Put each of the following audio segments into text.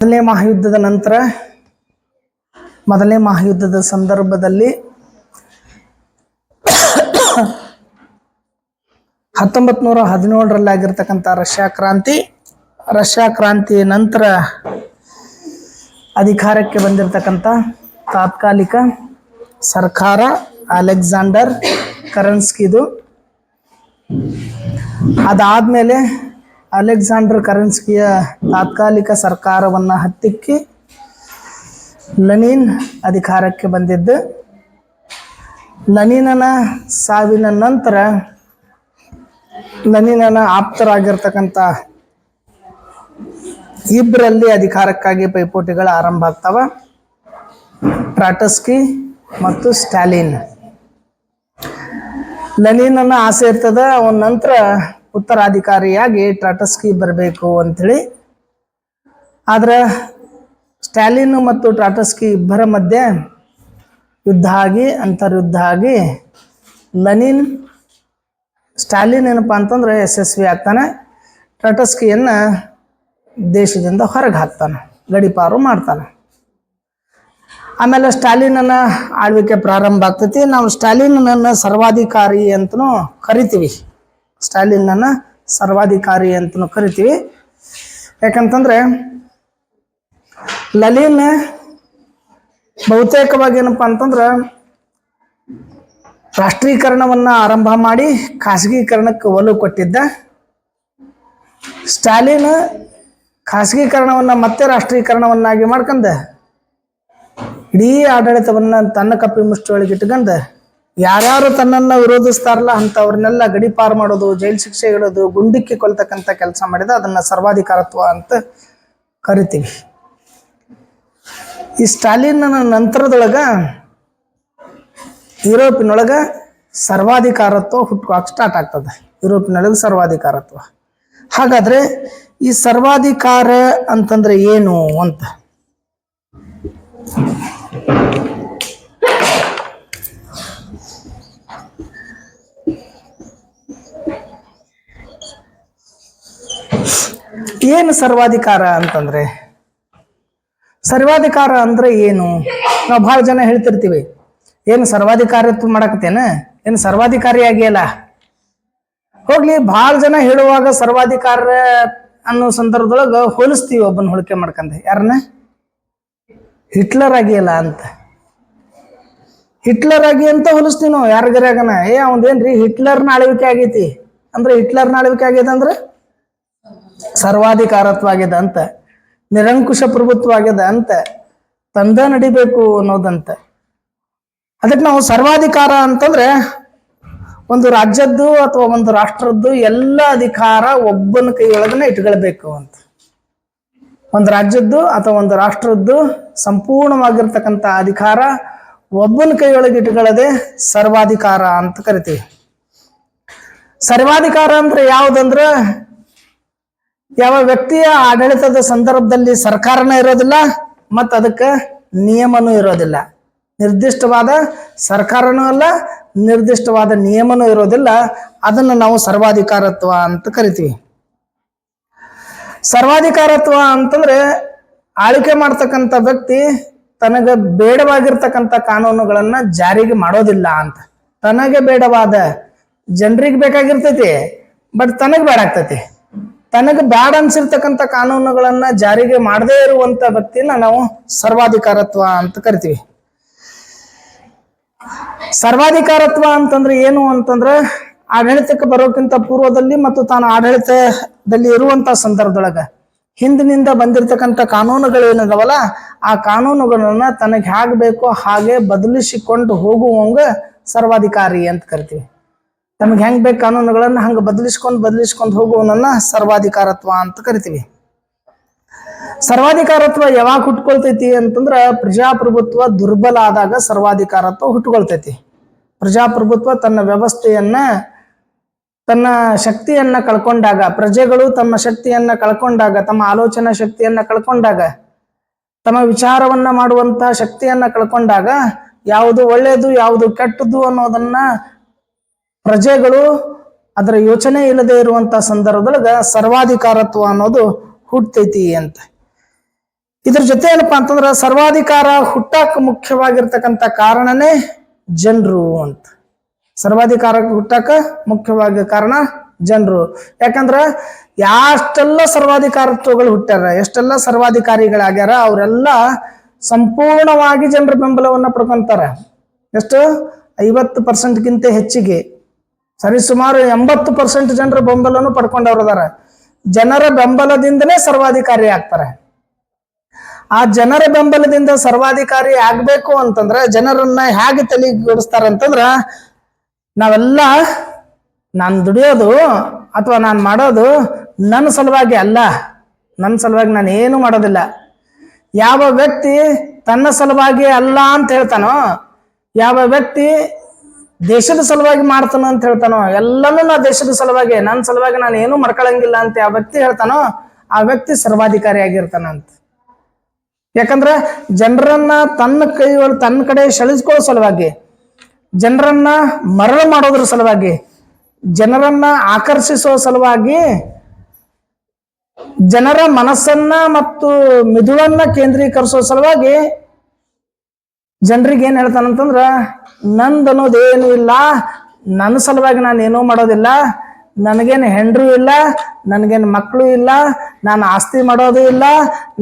ಮೊದಲನೇ ಮಹಾಯುದ್ಧದ ನಂತರ ಮೊದಲನೇ ಮಹಾಯುದ್ಧದ ಸಂದರ್ಭದಲ್ಲಿ 1917 ಆಗಿರ್ತಕ್ಕಂಥ ರಷ್ಯಾ ಕ್ರಾಂತಿ ನಂತರ ಅಧಿಕಾರಕ್ಕೆ ಬಂದಿರತಕ್ಕಂಥ ತಾತ್ಕಾಲಿಕ ಸರ್ಕಾರ ಅಲೆಕ್ಸಾಂಡರ್ ಕರೆನ್ಸ್ಕಿದು. ಅದಾದಮೇಲೆ ಅಲೆಕ್ಸಾಂಡರ್ ಕರೆನ್ಸ್ಕಿಯ ತಾತ್ಕಾಲಿಕ ಸರ್ಕಾರವನ್ನು ಹತ್ತಿಕ್ಕಿ ಲೆನಿನ್ ಅಧಿಕಾರಕ್ಕೆ ಬಂದಿದ್ದು. ಲೆನಿನನ ಸಾವಿನ ನಂತರ ಲೆನಿನನ ಆಪ್ತರಾಗಿರ್ತಕ್ಕಂಥ ಇಬ್ಬರಲ್ಲಿ ಅಧಿಕಾರಕ್ಕಾಗಿ ಪೈಪೋಟಿಗಳು ಆರಂಭ ಆಗ್ತವ. ಟ್ರಾಟಸ್ಕಿ ಮತ್ತು ಸ್ಟಾಲಿನ್. ಲೆನಿನನ ಆಸೆ ಇರ್ತದ ಅವನ ನಂತರ ಉತ್ತರಾಧಿಕಾರಿಯಾಗಿ ಟ್ರಾಟಸ್ಕಿ ಬರಬೇಕು ಅಂಥೇಳಿ. ಆದ್ರೆ ಸ್ಟಾಲಿನ್ ಮತ್ತು ಟ್ರಾಟಸ್ಕಿ ಇಬ್ಬರ ಮಧ್ಯೆ ಯುದ್ಧ ಆಗಿ ಅಂತರ್ಯುದ್ಧ ಆಗಿ ಸ್ಟಾಲಿನ್ ಏನಪ್ಪ ಅಂತಂದ್ರೆ ಯಶಸ್ವಿ ಆಗ್ತಾನೆ. ಟ್ರಾಟಸ್ಕಿಯನ್ನು ದೇಶದಿಂದ ಹೊರಗೆ ಹಾಕ್ತಾನೆ, ಗಡೀಪಾರು ಮಾಡ್ತಾನೆ. ಆಮೇಲೆ ಸ್ಟಾಲಿನನ ಆಳ್ವಿಕೆ ಪ್ರಾರಂಭ ಆಗ್ತೈತಿ. ನಾವು ಸ್ಟಾಲಿನನ್ನು ಸರ್ವಾಧಿಕಾರಿ ಅಂತನೂ ಕರಿತೀವಿ. ಯಾಕಂತಂದ್ರೆ ಲೆನಿನ್ ಬಹುತೇಕವಾಗಿ ಏನಪ್ಪ ಅಂತಂದ್ರೆ ರಾಷ್ಟ್ರೀಕರಣವನ್ನು ಆರಂಭ ಮಾಡಿ ಖಾಸಗೀಕರಣಕ್ಕೆ ಒಲವು ಕೊಟ್ಟಿದ್ದ. ಸ್ಟಾಲಿನ್ ಖಾಸಗೀಕರಣವನ್ನು ಮತ್ತೆ ರಾಷ್ಟ್ರೀಕರಣವನ್ನಾಗಿ ಮಾಡ್ಕೊಂಡ ಇಡೀ ಆಡಳಿತವನ್ನು ತನ್ನ ಕಪ್ಪಿ ಮುಷ್ಟಿಯೊಳಗೆ ಇಟ್ಕೊಂಡು ಯಾರ್ಯಾರು ತನ್ನನ್ನು ವಿರೋಧಿಸ್ತಾರಲ್ಲ ಅಂಥವ್ರನ್ನೆಲ್ಲ ಗಡೀಪಾರು ಮಾಡೋದು, ಜೈಲು ಶಿಕ್ಷೆ ಇಡೋದು, ಗುಂಡಿಕ್ಕಿ ಕೊಲ್ತಕ್ಕಂಥ ಕೆಲಸ ಮಾಡಿದ. ಅದನ್ನು ಸರ್ವಾಧಿಕಾರತ್ವ ಅಂತ ಕರಿತೀವಿ. ಈ ಸ್ಟಾಲಿನ್ ನಂತರದೊಳಗೆ ಯುರೋಪಿನೊಳಗೆ ಸರ್ವಾಧಿಕಾರತ್ವ ಹುಟ್ಕೋಕೆ ಸ್ಟಾರ್ಟ್ ಆಗ್ತದೆ. ಯುರೋಪಿನೊಳಗೆ ಸರ್ವಾಧಿಕಾರತ್ವ. ಹಾಗಾದ್ರೆ ಈ ಸರ್ವಾಧಿಕಾರ ಅಂತಂದ್ರೆ ಏನು ಅಂತ ಏನು ಸರ್ವಾಧಿಕಾರ ಅಂತಂದ್ರೆ ಏನು? ನಾವು ಬಹಳ ಜನ ಹೇಳ್ತಿರ್ತೀವಿ, ಏನು ಸರ್ವಾಧಿಕಾರತ್ವ ಮಾಡಕತ್ತೇನ, ಏನು ಸರ್ವಾಧಿಕಾರಿಯಾಗಿಯಲ್ಲ. ಹೋಗ್ಲಿ, ಬಹಳ ಜನ ಹೇಳುವಾಗ ಸರ್ವಾಧಿಕಾರ ಅನ್ನೋ ಸಂದರ್ಭದೊಳಗೆ ಹೋಲಿಸ್ತೀವಿ ಒಬ್ಬನ ಹೋಲಿಕೆ ಮಾಡ್ಕಂಡೆ. ಯಾರನ್ನ? ಹಿಟ್ಲರ್ ಆಗಿಯಲ್ಲ ಅಂತ. ಹಿಟ್ಲರ್ ಆಗಿ ಅಂತ ಹೋಲಿಸ್ತೀವಿ ನಾವು ಯಾರಿಗರಾಗನ. ಅವನದೇನ್ರಿ ಹಿಟ್ಲರ್ನ ಆಳ್ವಿಕೆ ಆಗೈತಿ ಅಂದ್ರೆ, ಹಿಟ್ಲರ್ನ ಆಳ್ವಿಕೆ ಆಗ್ಯದ ಅಂದ್ರೆ ಸರ್ವಾಧಿಕಾರತ್ವ ಆಗ್ಯದ ಅಂತ, ನಿರಂಕುಶ ಪ್ರಭುತ್ವ ಆಗ್ಯದ ಅಂತ, ತಂದ ನಡಿಬೇಕು ಅನ್ನೋದಂತ. ಅದಕ್ಕೆ ನಾವು ಸರ್ವಾಧಿಕಾರ ಅಂತಂದ್ರೆ ಒಂದು ರಾಜ್ಯದ್ದು ಅಥವಾ ಒಂದು ರಾಷ್ಟ್ರದ್ದು ಎಲ್ಲ ಅಧಿಕಾರ ಒಬ್ಬನ ಕೈಯೊಳಗನೆ ಇಟ್ಕೊಳ್ಬೇಕು ಅಂತ. ಒಂದು ರಾಜ್ಯದ್ದು ಅಥವಾ ಒಂದು ರಾಷ್ಟ್ರದ್ದು ಸಂಪೂರ್ಣವಾಗಿರ್ತಕ್ಕಂಥ ಅಧಿಕಾರ ಒಬ್ಬನ ಕೈಯೊಳಗೆ ಇಟ್ಕೊಳ್ಳೋದೆ ಸರ್ವಾಧಿಕಾರ ಅಂತ ಕರಿತೀವಿ. ಸರ್ವಾಧಿಕಾರ ಅಂದ್ರೆ ಯಾವುದಂದ್ರೆ, ಯಾವ ವ್ಯಕ್ತಿಯ ಆಡಳಿತದ ಸಂದರ್ಭದಲ್ಲಿ ಸರ್ಕಾರನೇ ಇರೋದಿಲ್ಲ ಮತ್ತು ಅದಕ್ಕೆ ನಿಯಮನೂ ಇರೋದಿಲ್ಲ. ನಿರ್ದಿಷ್ಟವಾದ ಸರ್ಕಾರನೂ ಅಲ್ಲ, ನಿರ್ದಿಷ್ಟವಾದ ನಿಯಮನೂ ಇರೋದಿಲ್ಲ. ಅದನ್ನು ನಾವು ಸರ್ವಾಧಿಕಾರತ್ವ ಅಂತ ಕರಿತೀವಿ. ಸರ್ವಾಧಿಕಾರತ್ವ ಅಂತಂದ್ರೆ ಆಳ್ವಿಕೆ ಮಾಡ್ತಕ್ಕಂಥ ವ್ಯಕ್ತಿ ತನಗೆ ಬೇಡವಾಗಿರ್ತಕ್ಕಂಥ ಕಾನೂನುಗಳನ್ನ ಜಾರಿಗೆ ಮಾಡೋದಿಲ್ಲ ಅಂತ. ತನಗೆ ಬೇಡವಾದ, ಜನರಿಗೆ ಬೇಕಾಗಿರ್ತೈತಿ ಬಟ್ ತನಗೆ ಬೇಡ ಆಗ್ತೈತಿ. ತನಗೆ ಬೇಡ ಅನ್ಸಿರ್ತಕ್ಕಂಥ ಕಾನೂನುಗಳನ್ನ ಜಾರಿಗೆ ಮಾಡದೇ ಇರುವಂತ ವ್ಯಕ್ತಿನ ನಾವು ಸರ್ವಾಧಿಕಾರತ್ವ ಅಂತ ಕರಿತೀವಿ. ಸರ್ವಾಧಿಕಾರತ್ವ ಅಂತಂದ್ರೆ ಏನು ಅಂತಂದ್ರೆ, ಆಡಳಿತಕ್ಕೆ ಬರೋಕ್ಕಿಂತ ಪೂರ್ವದಲ್ಲಿ ಮತ್ತು ತಾನು ಆಡಳಿತದಲ್ಲಿ ಇರುವಂತ ಸಂದರ್ಭದೊಳಗ ಹಿಂದಿನಿಂದ ಬಂದಿರತಕ್ಕಂಥ ಕಾನೂನುಗಳೇನಿದಾವಲ್ಲ, ಆ ಕಾನೂನುಗಳನ್ನ ತನಗೆ ಹೇಗೆ ಬೇಕೋ ಹಾಗೆ ಬದಲಿಸಿಕೊಂಡು ಹೋಗುವಂಗ ಸರ್ವಾಧಿಕಾರಿ ಅಂತ ಕರಿತೀವಿ. ತಮಗೆ ಹೆಂಗ್ ಬೇಕು ಕಾನೂನುಗಳನ್ನ ಹಂಗೆ ಬದಲಿಸ್ಕೊಂಡು ಹೋಗುವವನನ್ನ ಸರ್ವಾಧಿಕಾರತ್ವ ಅಂತ ಕರಿತೀವಿ. ಸರ್ವಾಧಿಕಾರತ್ವ ಯಾವಾಗ ಹುಟ್ಕೊಳ್ತೈತಿ ಅಂತಂದ್ರ, ಪ್ರಜಾಪ್ರಭುತ್ವ ದುರ್ಬಲ ಆದಾಗ ಸರ್ವಾಧಿಕಾರತ್ವ ಹುಟ್ಕೊಳ್ತೈತಿ. ಪ್ರಜಾಪ್ರಭುತ್ವ ತನ್ನ ವ್ಯವಸ್ಥೆಯನ್ನ, ತನ್ನ ಶಕ್ತಿಯನ್ನ ಕಳ್ಕೊಂಡಾಗ, ಪ್ರಜೆಗಳು ತಮ್ಮ ಶಕ್ತಿಯನ್ನ ಕಳ್ಕೊಂಡಾಗ, ತಮ್ಮ ಆಲೋಚನಾ ಶಕ್ತಿಯನ್ನ ಕಳ್ಕೊಂಡಾಗ, ತಮ್ಮ ವಿಚಾರವನ್ನ ಮಾಡುವಂತ ಶಕ್ತಿಯನ್ನ ಕಳ್ಕೊಂಡಾಗ, ಯಾವುದು ಒಳ್ಳೆಯದು ಯಾವುದು ಕೆಟ್ಟದ್ದು ಅನ್ನೋದನ್ನ ಪ್ರಜೆಗಳು ಅದರ ಯೋಚನೆ ಇಲ್ಲದೆ ಇರುವಂತ ಸಂದರ್ಭದೊಳಗ ಸರ್ವಾಧಿಕಾರತ್ವ ಅನ್ನೋದು ಹುಟ್ಟೈತಿ ಅಂತ. ಇದ್ರ ಜೊತೆ ಏನಪ್ಪಾ ಅಂತಂದ್ರ ಸರ್ವಾಧಿಕಾರ ಹುಟ್ಟಾಕ ಮುಖ್ಯವಾಗಿರ್ತಕ್ಕಂಥ ಕಾರಣನೇ ಜನರು ಅಂತ. ಸರ್ವಾಧಿಕಾರ ಹುಟ್ಟಾಕ ಮುಖ್ಯವಾಗಿ ಕಾರಣ ಜನರು. ಯಾಕಂದ್ರ ಎಷ್ಟೆಲ್ಲ ಸರ್ವಾಧಿಕಾರತ್ವಗಳು ಹುಟ್ಟ್ಯಾರ, ಎಷ್ಟೆಲ್ಲ ಸರ್ವಾಧಿಕಾರಿಗಳಾಗ್ಯಾರ, ಅವರೆಲ್ಲ ಸಂಪೂರ್ಣವಾಗಿ ಜನರ ಬೆಂಬಲವನ್ನ ಪಡ್ಕೊಂತಾರ. ಎಷ್ಟು? 50%ಗಿಂತ ಹೆಚ್ಚಿಗೆ, ಸರಿಸುಮಾರು 80% ಜನರ ಬೆಂಬಲವನ್ನು ಪಡ್ಕೊಂಡವ್ರದಾರ. ಜನರ ಬೆಂಬಲದಿಂದನೇ ಸರ್ವಾಧಿಕಾರಿ ಆಗ್ತಾರೆ. ಆ ಜನರ ಬೆಂಬಲದಿಂದ ಸರ್ವಾಧಿಕಾರಿ ಆಗ್ಬೇಕು ಅಂತಂದ್ರ ಜನರನ್ನ ಹೇಗೆ ತಲೆಗೂಡಿಸ್ತಾರಂತಂದ್ರ, ನಾವೆಲ್ಲ ನಾನು ದುಡಿಯೋದು ಅಥವಾ ನಾನು ಮಾಡೋದು ನನ್ನ ಸಲುವಾಗಿ ಅಲ್ಲ, ನನ್ನ ಸಲುವಾಗಿ ನಾನು ಏನು ಮಾಡೋದಿಲ್ಲ. ಯಾವ ವ್ಯಕ್ತಿ ತನ್ನ ಸಲುವಾಗಿ ಅಲ್ಲ ಅಂತ ಹೇಳ್ತಾನೋ, ಯಾವ ವ್ಯಕ್ತಿ ದೇಶದ ಸಲುವಾಗಿ ಮಾಡ್ತಾನೋ ಅಂತ ಹೇಳ್ತಾನೋ, ಎಲ್ಲನೂ ನಾ ದೇಶದ ಸಲುವಾಗಿ, ನನ್ನ ಸಲುವಾಗಿ ನಾನು ಏನು ಮಾಡ್ಕೊಳಂಗಿಲ್ಲ ಅಂತ ಯಾವ ವ್ಯಕ್ತಿ ಹೇಳ್ತಾನೋ ಆ ವ್ಯಕ್ತಿ ಸರ್ವಾಧಿಕಾರಿ ಆಗಿರ್ತಾನಂತ. ಯಾಕಂದ್ರೆ ಜನರನ್ನ ತನ್ನ ಕಡೆ ಸೆಳೆಸ್ಕೊಳ್ಳೋ ಸಲುವಾಗಿ, ಜನರನ್ನ ಮರಳು ಮಾಡೋದ್ರ ಸಲುವಾಗಿ, ಜನರನ್ನ ಆಕರ್ಷಿಸೋ ಸಲುವಾಗಿ, ಜನರ ಮನಸ್ಸನ್ನ ಮತ್ತು ಮಿದುಳನ್ನ ಕೇಂದ್ರೀಕರಿಸೋ ಸಲುವಾಗಿ ಜನರಿಗೆ ಏನ್ ಹೇಳ್ತಾನಂತಂದ್ರ, ನಂದನ್ನೋದೇನು ಇಲ್ಲ, ನನ್ನ ಸಲುವಾಗಿ ನಾನು ಏನೂ ಮಾಡೋದಿಲ್ಲ, ನನಗೇನು ಹೆಂಡ್ರು ಇಲ್ಲ, ನನಗೇನು ಮಕ್ಕಳು ಇಲ್ಲ, ನಾನು ಆಸ್ತಿ ಮಾಡೋದು ಇಲ್ಲ,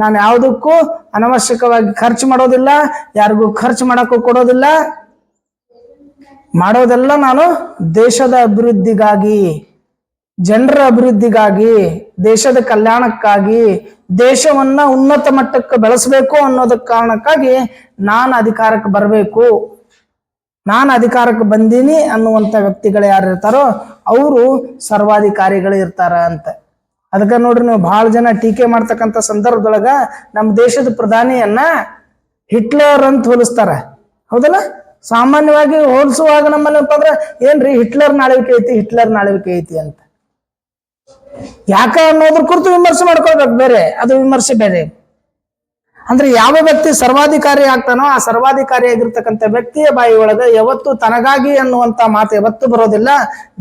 ನಾನು ಯಾವುದಕ್ಕೂ ಅನವಶ್ಯಕವಾಗಿ ಖರ್ಚು ಮಾಡೋದಿಲ್ಲ, ಯಾರಿಗೂ ಖರ್ಚು ಮಾಡಕ್ಕೂ ಕೊಡೋದಿಲ್ಲ, ಮಾಡೋದೆಲ್ಲ ನಾನು ದೇಶದ ಅಭಿವೃದ್ಧಿಗಾಗಿ, ಜನರ ಅಭಿವೃದ್ಧಿಗಾಗಿ, ದೇಶದ ಕಲ್ಯಾಣಕ್ಕಾಗಿ, ದೇಶವನ್ನ ಉನ್ನತ ಮಟ್ಟಕ್ಕೆ ಬೆಳೆಸಬೇಕು ಅನ್ನೋದಕ್ಕೆ ಕಾರಣಕ್ಕಾಗಿ ನಾನು ಅಧಿಕಾರಕ್ಕೆ ಬರಬೇಕು, ನಾನು ಅಧಿಕಾರಕ್ಕೆ ಬಂದೀನಿ ಅನ್ನುವಂಥ ವ್ಯಕ್ತಿಗಳು ಯಾರು ಇರ್ತಾರೋ ಅವರು ಸರ್ವಾಧಿಕಾರಿಗಳು ಇರ್ತಾರ ಅಂತ. ಅದಕ್ಕೆ ನೋಡ್ರಿ, ನೀವು ಬಹಳ ಜನ ಟೀಕೆ ಮಾಡ್ತಕ್ಕಂಥ ಸಂದರ್ಭದೊಳಗ ನಮ್ಮ ದೇಶದ ಪ್ರಧಾನಿಯನ್ನ ಹಿಟ್ಲರ್ ಅಂತ ಹೋಲಿಸ್ತಾರ, ಹೌದಲ್ಲ? ಸಾಮಾನ್ಯವಾಗಿ ಹೋಲಿಸುವಾಗ ನಮ್ಮಲ್ಲಿ ಅಂದ್ರೆ ಏನ್ರಿ ಹಿಟ್ಲರ್ ಆಳ್ವಿಕೆ ಐತಿ, ಹಿಟ್ಲರ್ ಆಳ್ವಿಕೆ ಐತಿ ಅಂತ. ಯಾಕ ಅನ್ನೋದ್ರ ಕುರಿತು ವಿಮರ್ಶೆ ಮಾಡ್ಕೊಳ್ಬೇಕು, ಬೇರೆ ಅದು ವಿಮರ್ಶೆ ಬೇರೆ. ಅಂದ್ರೆ ಯಾವ ವ್ಯಕ್ತಿ ಸರ್ವಾಧಿಕಾರಿ ಆಗ್ತಾನೋ ಆ ಸರ್ವಾಧಿಕಾರಿ ಆಗಿರ್ತಕ್ಕಂಥ ವ್ಯಕ್ತಿಯ ಬಾಯಿ ಒಳಗ ಯಾವತ್ತು ತನಗಾಗಿ ಅನ್ನುವಂತ ಮಾತು ಯಾವತ್ತು ಬರೋದಿಲ್ಲ.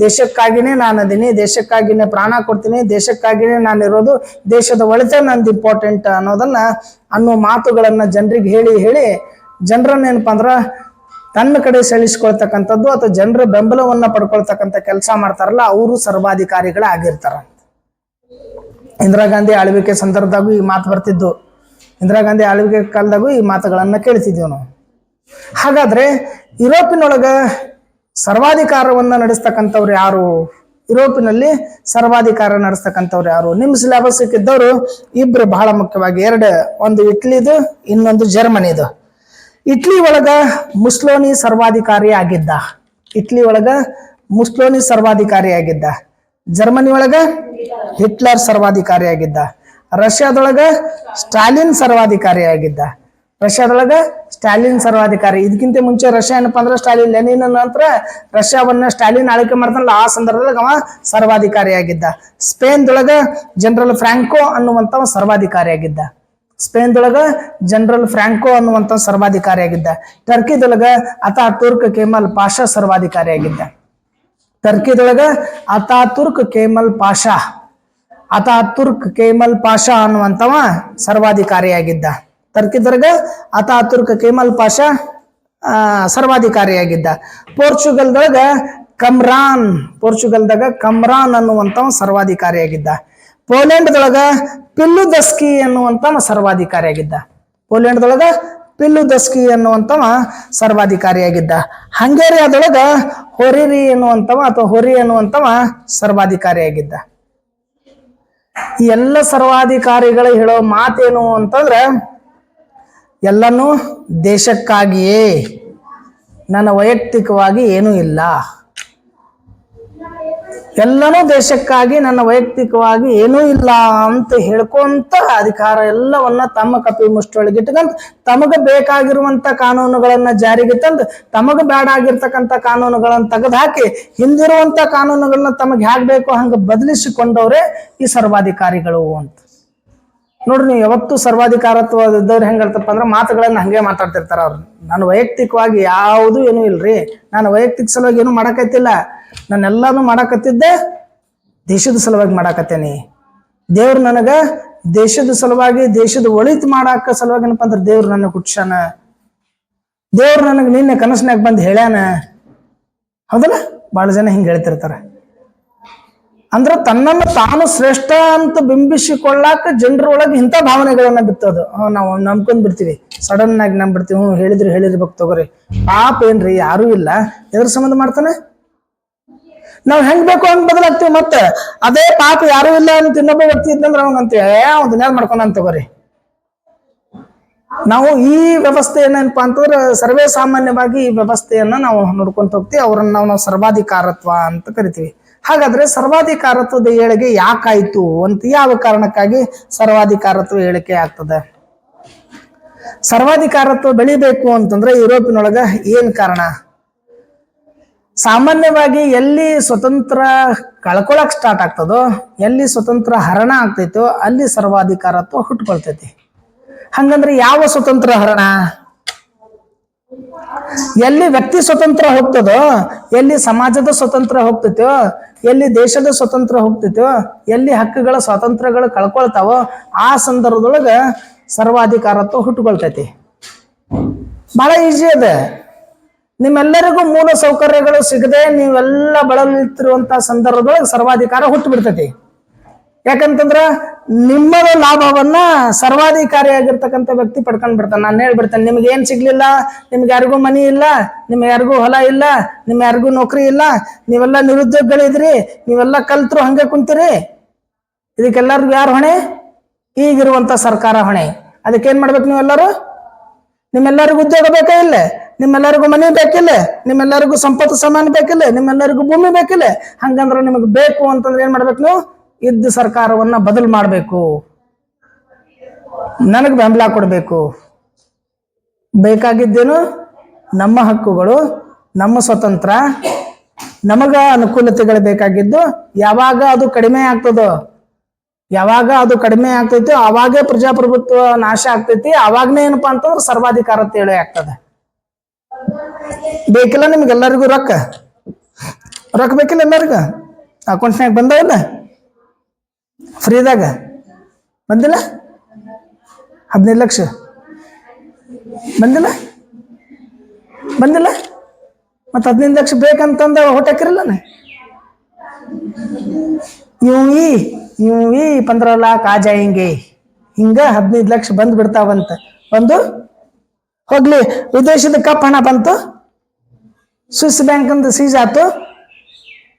ದೇಶಕ್ಕಾಗಿನೇ ನಾನು ಅದೀನಿ, ದೇಶಕ್ಕಾಗಿನೇ ಪ್ರಾಣ ಕೊಡ್ತೀನಿ, ದೇಶಕ್ಕಾಗಿನೇ ನಾನು ಇರೋದು, ದೇಶದ ಒಳಿತೆ ನಂದು ಇಂಪಾರ್ಟೆಂಟ್ ಅನ್ನೋ ಮಾತುಗಳನ್ನ ಜನರಿಗೆ ಹೇಳಿ ಹೇಳಿ ಜನರನ್ನ ಏನಪ್ಪಾ ಅಂದ್ರ ತನ್ನ ಕಡೆ ಸೆಳೆಸ್ಕೊಳ್ತಕ್ಕಂಥದ್ದು ಅಥವಾ ಜನರ ಬೆಂಬಲವನ್ನ ಪಡ್ಕೊಳ್ತಕ್ಕಂಥ ಕೆಲಸ ಮಾಡ್ತಾರಲ್ಲ ಅವರು ಸರ್ವಾಧಿಕಾರಿಗಳ ಆಗಿರ್ತಾರ. ಇಂದಿರಾ ಗಾಂಧಿ ಆಳ್ವಿಕೆ ಸಂದರ್ಭದಾಗೂ ಈ ಮಾತು ಬರ್ತಿದ್ದು, ಇಂದಿರಾ ಗಾಂಧಿ ಆಳ್ವಿಕೆ ಕಾಲದಾಗೂ ಈ ಮಾತುಗಳನ್ನ ಕೇಳ್ತಿದ್ದೀವಿ ನಾವು. ಹಾಗಾದ್ರೆ ಯುರೋಪಿನೊಳಗ ಸರ್ವಾಧಿಕಾರವನ್ನ ನಡೆಸ್ತಕ್ಕಂಥವ್ರು ಯಾರು? ಯುರೋಪಿನಲ್ಲಿ ಸರ್ವಾಧಿಕಾರ ನಡೆಸ್ತಕ್ಕಂಥವ್ರು ಯಾರು? ನಿಮ್ಮ ಸಿಲೆಬಸ್ ಇದ್ದವರು ಇಬ್ರು ಬಹಳ ಮುಖ್ಯವಾಗಿ, ಒಂದು ಇಟ್ಲಿದು, ಇನ್ನೊಂದು ಜರ್ಮನಿದು. ಇಟ್ಲಿ ಒಳಗ ಮುಸ್ಲೋನಿ ಸರ್ವಾಧಿಕಾರಿ ಆಗಿದ್ದ, ಇಟ್ಲಿ ಒಳಗ ಮುಸ್ಲೋನಿ ಸರ್ವಾಧಿಕಾರಿ ಆಗಿದ್ದ. ಜರ್ಮನಿ ಒಳಗ ಹಿಟ್ಲರ್ ಸರ್ವಾಧಿಕಾರಿ ಆಗಿದ್ದ. ರಷ್ಯಾದೊಳಗ ಸ್ಟಾಲಿನ್ ಸರ್ವಾಧಿಕಾರಿ ಆಗಿದ್ದ. ರಷ್ಯಾದೊಳಗ ಸ್ಟಾಲಿನ್ ಸರ್ವಾಧಿಕಾರಿ. ಇದಕ್ಕಿಂತ ಮುಂಚೆ ರಷ್ಯಾ ಏನಪ್ಪಾ ಅಂದ್ರೆ ಸ್ಟಾಲಿನ್, ಲೆನಿನ್ ನಂತರ ರಷ್ಯಾವನ್ನ ಸ್ಟಾಲಿನ್ ಆಳ್ವಿಕೆ ಮಾಡ್ತಾನಲ್ಲ ಆ ಸಂದರ್ಭದೊಳಗ ಅವ ಸರ್ವಾಧಿಕಾರಿ ಆಗಿದ್ದ. ಸ್ಪೇನ್ದೊಳಗ ಜನರಲ್ ಫ್ರಾಂಕೋ ಅನ್ನುವಂತ ಸರ್ವಾಧಿಕಾರಿ ಆಗಿದ್ದ. ಸ್ಪೇನ್ದೊಳಗ ಜನರಲ್ ಫ್ರಾಂಕೋ ಅನ್ನುವಂತ ಸರ್ವಾಧಿಕಾರಿ ಆಗಿದ್ದ. ಟರ್ಕಿದೊಳಗ ಅತಾತುರ್ಕ್ ಕೆಮಲ್ ಪಾಷಾ ಸರ್ವಾಧಿಕಾರಿ ಆಗಿದ್ದ. ಟರ್ಕಿದೊಳಗ ಅತಾತುರ್ಕ್ ಕೆಮಲ್ ಪಾಷಾ ಅನ್ನುವಂತವ ಸರ್ವಾಧಿಕಾರಿಯಾಗಿದ್ದ. ಟರ್ಕಿದೊಳಗ ಅತಾತುರ್ಕ್ ಕೆಮಲ್ ಪಾಷಾ ಸರ್ವಾಧಿಕಾರಿಯಾಗಿದ್ದ. ಪೋರ್ಚುಗಲ್ದಾಗ ಕಮ್ರಾನ್ ಅನ್ನುವಂತವ ಸರ್ವಾಧಿಕಾರಿಯಾಗಿದ್ದ. ಪೋಲೆಂಡ್ದೊಳಗ ಪಿಲ್ಲುದಸ್ಕಿ ಅನ್ನುವಂತವ ಸರ್ವಾಧಿಕಾರಿಯಾಗಿದ್ದ. ಪೋಲೆಂಡ್ದೊಳಗ ಪಿಲ್ಲುದಸ್ಕಿ ಅನ್ನುವಂತವ ಸರ್ವಾಧಿಕಾರಿಯಾಗಿದ್ದ. ಹಂಗೇರಿಯಾದೊಳಗ ಹೊರಿ ಅನ್ನುವಂತವ ಸರ್ವಾಧಿಕಾರಿಯಾಗಿದ್ದ. ಈ ಎಲ್ಲ ಸರ್ವಾಧಿಕಾರಿಗಳು ಹೇಳೋ ಮಾತೇನು ಅಂತಂದ್ರೆ, ಎಲ್ಲನೂ ದೇಶಕ್ಕಾಗಿಯೇ, ನನ್ನ ವೈಯಕ್ತಿಕವಾಗಿ ಏನೂ ಇಲ್ಲ, ಎಲ್ಲನೂ ದೇಶಕ್ಕಾಗಿ, ನನ್ನ ವೈಯಕ್ತಿಕವಾಗಿ ಏನೂ ಇಲ್ಲ ಅಂತ ಹೇಳ್ಕೊಂತ ಅಧಿಕಾರ ಎಲ್ಲವನ್ನ ತಮ್ಮ ಕಪಿ ಮುಷ್ಟೊಳಗಿಟ್ಟುಕಂತ ತಮಗೆ ಬೇಕಾಗಿರುವಂತ ಕಾನೂನುಗಳನ್ನ ಜಾರಿಗೆ ತಂದು ತಮಗೆ ಬೇಡ ಆಗಿರ್ತಕ್ಕಂಥ ಕಾನೂನುಗಳನ್ನ ತೆಗೆದುಹಾಕಿ ಹಿಂದಿರುವಂತ ಕಾನೂನುಗಳನ್ನ ತಮಗೆ ಹೇಗ್ ಬೇಕೋ ಹಂಗ ಬದಲಿಸಿಕೊಂಡವ್ರೆ ಈ ಸರ್ವಾಧಿಕಾರಿಗಳು ಅಂತ. ನೋಡ್ರಿ, ನೀವು ಯಾವತ್ತು ಸರ್ವಾಧಿಕಾರತ್ವ ಇದ್ದವ್ರು ಹೆಂಗಿರ್ತಪ್ಪ ಅಂದ್ರೆ ಮಾತುಗಳನ್ನ ಹಂಗೆ ಮಾತಾಡ್ತಿರ್ತಾರ. ಅವ್ರು ನಾನು ವೈಯಕ್ತಿಕವಾಗಿ ಯಾವುದು ಏನೂ ಇಲ್ರಿ, ನಾನು ವೈಯಕ್ತಿಕ ಸಲುವಾಗಿ ಏನು ಮಾಡಕತ್ತಿಲ್ಲ, ನಾನೆಲ್ಲಾನು ಮಾಡಕತ್ತಿದ್ದೆ ದೇಶದ ಸಲುವಾಗಿ ಮಾಡಕತ್ತೇನಿ. ದೇವ್ರು ನನಗ ದೇಶದ ಸಲುವಾಗಿ, ದೇಶದ ಒಳಿತು ಮಾಡಾಕ ಸಲುವಾಗಿ ಏನಪ್ಪ ಅಂದ್ರೆ ದೇವ್ರು ನನಗೆ ಹುಟ್ಸ್ಯಾನ, ದೇವ್ರು ನನಗೆ ನಿನ್ನೆ ಕನಸಿನಾಗ ಬಂದು ಹೇಳ್ಯಾನ. ಹೌದಲ್ಲ, ಬಹಳ ಜನ ಹಿಂಗೆ ಹೇಳ್ತಿರ್ತಾರೆ. ಅಂದ್ರೆ ತನ್ನನ್ನು ತಾನು ಶ್ರೇಷ್ಠ ಅಂತ ಬಿಂಬಿಸಿಕೊಳ್ಳಾಕ ಜನರೊಳಗೆ ಇಂಥ ಭಾವನೆಗಳನ್ನ ಬಿತ್ತೋದು. ನಾವು ನಂಬ್ಕೊಂಡ್ ಬಿಡ್ತೀವಿ, ಸಡನ್ ಆಗಿ ನಂಬ್ಬಿಡ್ತೀವಿ. ಹೇಳಿರ್ಬೇಕು ತಗೋರಿ, ಪಾಪ ಏನ್ರಿ ಯಾರೂ ಇಲ್ಲ, ಎದ್ರ ಸಂಬಂಧ ಮಾಡ್ತಾನೆ? ನಾವ್ ಹೆಂಗ್ ಬೇಕು ಹಂಗ್ ಬದಲಾಗ್ತೀವಿ. ಮತ್ತೆ ಅದೇ ಪಾಪ ಯಾರು ಇಲ್ಲ ಅಂತ ಇನ್ನೊಬ್ಬ ವ್ಯಕ್ತಿ ಇದ್ದಂದ್ರೆ ಅವಂಗಂತೀವಿ ಅವ್ನು ದುನಿಯಾದ ಮಾಡ್ಕೊಂಡ್ ತಗೋರಿ. ನಾವು ಈ ವ್ಯವಸ್ಥೆ ಏನಪ್ಪಾ ಅಂತಂದ್ರೆ ಸರ್ವೇ ಸಾಮಾನ್ಯವಾಗಿ ಈ ವ್ಯವಸ್ಥೆಯನ್ನ ನಾವು ನೋಡ್ಕೊಂತ ಹೋಗ್ತೀವಿ. ಅವ್ರನ್ನ ನಾವು ಸರ್ವಾಧಿಕಾರತ್ವ ಅಂತ ಕರಿತೀವಿ. ಹಾಗಾದ್ರೆ ಸರ್ವಾಧಿಕಾರತ್ವದ ಏಳಿಗೆ ಯಾಕಾಯ್ತು ಅಂತ, ಯಾವ ಕಾರಣಕ್ಕಾಗಿ ಸರ್ವಾಧಿಕಾರತ್ವ ಏಳಿಕೆ ಆಗ್ತದೆ? ಸರ್ವಾಧಿಕಾರತ್ವ ಬೆಳಿಬೇಕು ಅಂತಂದ್ರೆ ಯುರೋಪಿನೊಳಗ ಏನ್ ಕಾರಣ? ಸಾಮಾನ್ಯವಾಗಿ ಎಲ್ಲಿ ಸ್ವತಂತ್ರ ಕಳ್ಕೊಳಕ್ ಸ್ಟಾರ್ಟ್ ಆಗ್ತದೋ, ಎಲ್ಲಿ ಸ್ವತಂತ್ರ ಹರಣ ಆಗ್ತೈತೋ ಅಲ್ಲಿ ಸರ್ವಾಧಿಕಾರತ್ವ ಹುಟ್ಕೊಳ್ತೈತಿ. ಹಂಗಂದ್ರೆ ಯಾವ ಸ್ವತಂತ್ರ ಹರಣ? ಎಲ್ಲಿ ವ್ಯಕ್ತಿ ಸ್ವತಂತ್ರ ಹೋಗ್ತದೋ, ಎಲ್ಲಿ ಸಮಾಜದ ಸ್ವತಂತ್ರ ಹೋಗ್ತೈತೋ, ಎಲ್ಲಿ ದೇಶದ ಸ್ವತಂತ್ರ ಹೋಗ್ತೈತೋ, ಎಲ್ಲಿ ಹಕ್ಕುಗಳ ಸ್ವಾತಂತ್ರ್ಯಗಳು ಕಳ್ಕೊಳ್ತಾವೋ ಆ ಸಂದರ್ಭದೊಳಗ ಸರ್ವಾಧಿಕಾರತ್ವ ಹುಟ್ಟುಕೊಳ್ತೈತಿ. ಬಹಳ ಈಜಿ ಅದ. ನಿಮ್ಮೆಲ್ಲರಿಗೂ ಮೂಲ ಸೌಕರ್ಯಗಳು ಸಿಗದೆ ನೀವೆಲ್ಲ ಬಳಲುತ್ತಿರುವಂತ ಸಂದರ್ಭದೊಳಗೆ ಸರ್ವಾಧಿಕಾರ ಹುಟ್ಟು ಬಿಡ್ತೈತಿ. ಯಾಕಂತಂದ್ರ ನಿಮ್ಮದ ಲಾಭವನ್ನ ಸರ್ವಾಧಿಕಾರಿಯಾಗಿರ್ತಕ್ಕಂಥ ವ್ಯಕ್ತಿ ಪಡ್ಕೊಂಡ್ ಬಿಡ್ತಾನೆ. ನಾನು ಹೇಳ್ಬಿಡ್ತೇನೆ, ನಿಮ್ಗೆ ಏನ್ ಸಿಗ್ಲಿಲ್ಲ, ನಿಮ್ಗೆ ಯಾರಿಗೂ ಮನಿ ಇಲ್ಲ, ನಿಮ್ಗೆ ಯಾರಿಗೂ ಹೊಲ ಇಲ್ಲ, ನಿಮ್ಗೆ ಯಾರಿಗೂ ನೌಕರಿ ಇಲ್ಲ, ನೀವೆಲ್ಲ ನಿರುದ್ಯೋಗಿಗಳಿದ್ರಿ, ನೀವೆಲ್ಲ ಕಲ್ತ್ರು ಹಂಗೆ ಕುಂತೀರಿ. ಇದಕ್ಕೆಲ್ಲರಿಗೂ ಯಾರು ಹೊಣೆ? ಈಗಿರುವಂತ ಸರ್ಕಾರ ಹೊಣೆ. ಅದಕ್ಕೇನ್ ಮಾಡ್ಬೇಕು ನೀವೆಲ್ಲರೂ? ನಿಮ್ಮೆಲ್ಲರಿಗೂ ಉದ್ಯೋಗ ಬೇಕೇ ಇಲ್ಲ, ನಿಮ್ಮೆಲ್ಲರಿಗೂ ಮನೆ ಬೇಕಿಲ್ಲ, ನಿಮ್ಮೆಲ್ಲರಿಗೂ ಸಂಪತ್ತು ಸಮಾನ ಬೇಕಿಲ್ಲ, ನಿಮ್ಮೆಲ್ಲರಿಗೂ ಭೂಮಿ ಬೇಕಿಲ್ಲ. ಹಂಗಂದ್ರೆ ನಿಮಗೆ ಬೇಕು ಅಂತಂದ್ರೆ ಏನ್ ಮಾಡ್ಬೇಕು ನೀವು? ಇದ್ದ ಸರ್ಕಾರವನ್ನ ಬದಲು ಮಾಡಬೇಕು, ನನಗೆ ಬೆಂಬಲ ಕೊಡಬೇಕು. ಬೇಕಾಗಿದ್ದೇನು? ನಮ್ಮ ಹಕ್ಕುಗಳು, ನಮ್ಮ ಸ್ವತಂತ್ರ, ನಮಗ ಅನುಕೂಲತೆಗಳು ಬೇಕಾಗಿದ್ದು. ಯಾವಾಗ ಅದು ಕಡಿಮೆ ಆಗ್ತದೋ, ಯಾವಾಗ ಅದು ಕಡಿಮೆ ಆಗ್ತೈತಿ ಅವಾಗೇ ಪ್ರಜಾಪ್ರಭುತ್ವ ನಾಶ ಆಗ್ತೈತಿ. ಅವಾಗನೇ ಏನಪ್ಪಾ ಅಂತಂದ್ರೆ ಸರ್ವಾಧಿಕಾರತೆ ಹೇಳಿ ಆಗ್ತದೆ. ಬೇಕಿಲ್ಲ ನಿಮ್ಗೆಲ್ಲರಿಗೂ ರೊಕ್ಕ ಬೇಕಿಲ್ಲ? ಎಲ್ಲರಿಗೂ ಅಕೌಂಟ್ಸ್ನಾಗ ಬಂದವಿಲ್ಲ? ಫ್ರೀದಾಗ ಬಂದಿಲ್ಲ? 15 ಲಕ್ಷ ಬಂದಿಲ್ಲ? ಮತ್ತೆ 15 ಲಕ್ಷ ಬೇಕಂತಂದ ಹೊಟ್ಟೆಕಿರಲ್ಲ. ಯೂಂ 15 लाख आ जाएंगे, ಹಿಂಗ 15 ಲಕ್ಷ ಬಂದ್ ಬಿಡ್ತಾವಂತ. ಬಂದು ಹೋಗ್ಲಿ, ವಿದೇಶದ ಕಪ್ ಹಣ ಬಂತು, ಸ್ವಿಸ್ ಬ್ಯಾಂಕ್ ಅಂತ ಸೀಜ್ ಆತು,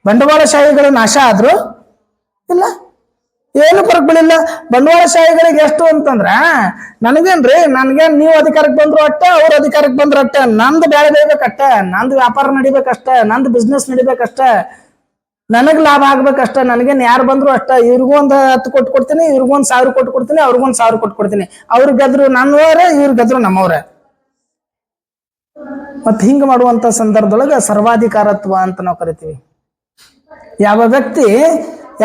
ಬಂಡವಾಳಶಾಹಿಗಳು ನಾಶ ಆದ್ರು ಇಲ್ಲ, ಏನು ಫರಕ್ ಬೀಳಿಲ್ಲ. ಬಂಡವಾಳಶಾಹಿಗಳಿಗೆ ಎಷ್ಟು ಅಂತಂದ್ರ ನನಗೇನ್ರಿ, ನನ್ಗೇನ್ ನೀವು ಅಧಿಕಾರಕ್ಕೆ ಬಂದ್ರು ಅಟ್ಟ, ಅವ್ರ ಅಧಿಕಾರಕ್ಕೆ ಬಂದ್ರು ಅಟ್ಟ, ನಂದು ಬ್ಯಾಳೆ ಬೇಯ್ಬೇಕಷ್ಟ, ನಂದು ವ್ಯಾಪಾರ ನಡಿಬೇಕಷ್ಟ, ನಂದು ಬಿಸ್ನೆಸ್ ನಡಿಬೇಕಷ್ಟ, ನನಗ್ ಲಾಭ ಆಗ್ಬೇಕಷ್ಟ. ನನಗೇನ್ ಯಾರು ಬಂದ್ರು ಅಷ್ಟ. ಇವ್ರಿಗೂ ಒಂದು 10 ಕೊಟ್ಟು ಕೊಡ್ತೀನಿ, ಇವ್ರಿಗೂ 1000 ಕೊಟ್ಟು ಕೊಡ್ತೀನಿ, ಅವ್ರಿಗೊಂದು 1000 ಕೊಟ್ಟು ಕೊಡ್ತೀನಿ. ಅವ್ರ ಗೆದ್ರು ನನ್ನವರೇ, ಇವ್ರ ಗೆದ್ರು ನಮ್ಮವ್ರೆ. ಮತ್ ಹಿಂಗ ಮಾಡುವಂತ ಸಂದರ್ಭದೊಳಗ ಸರ್ವಾಧಿಕಾರತ್ವ ಅಂತ ನಾವು ಕರಿತೀವಿ.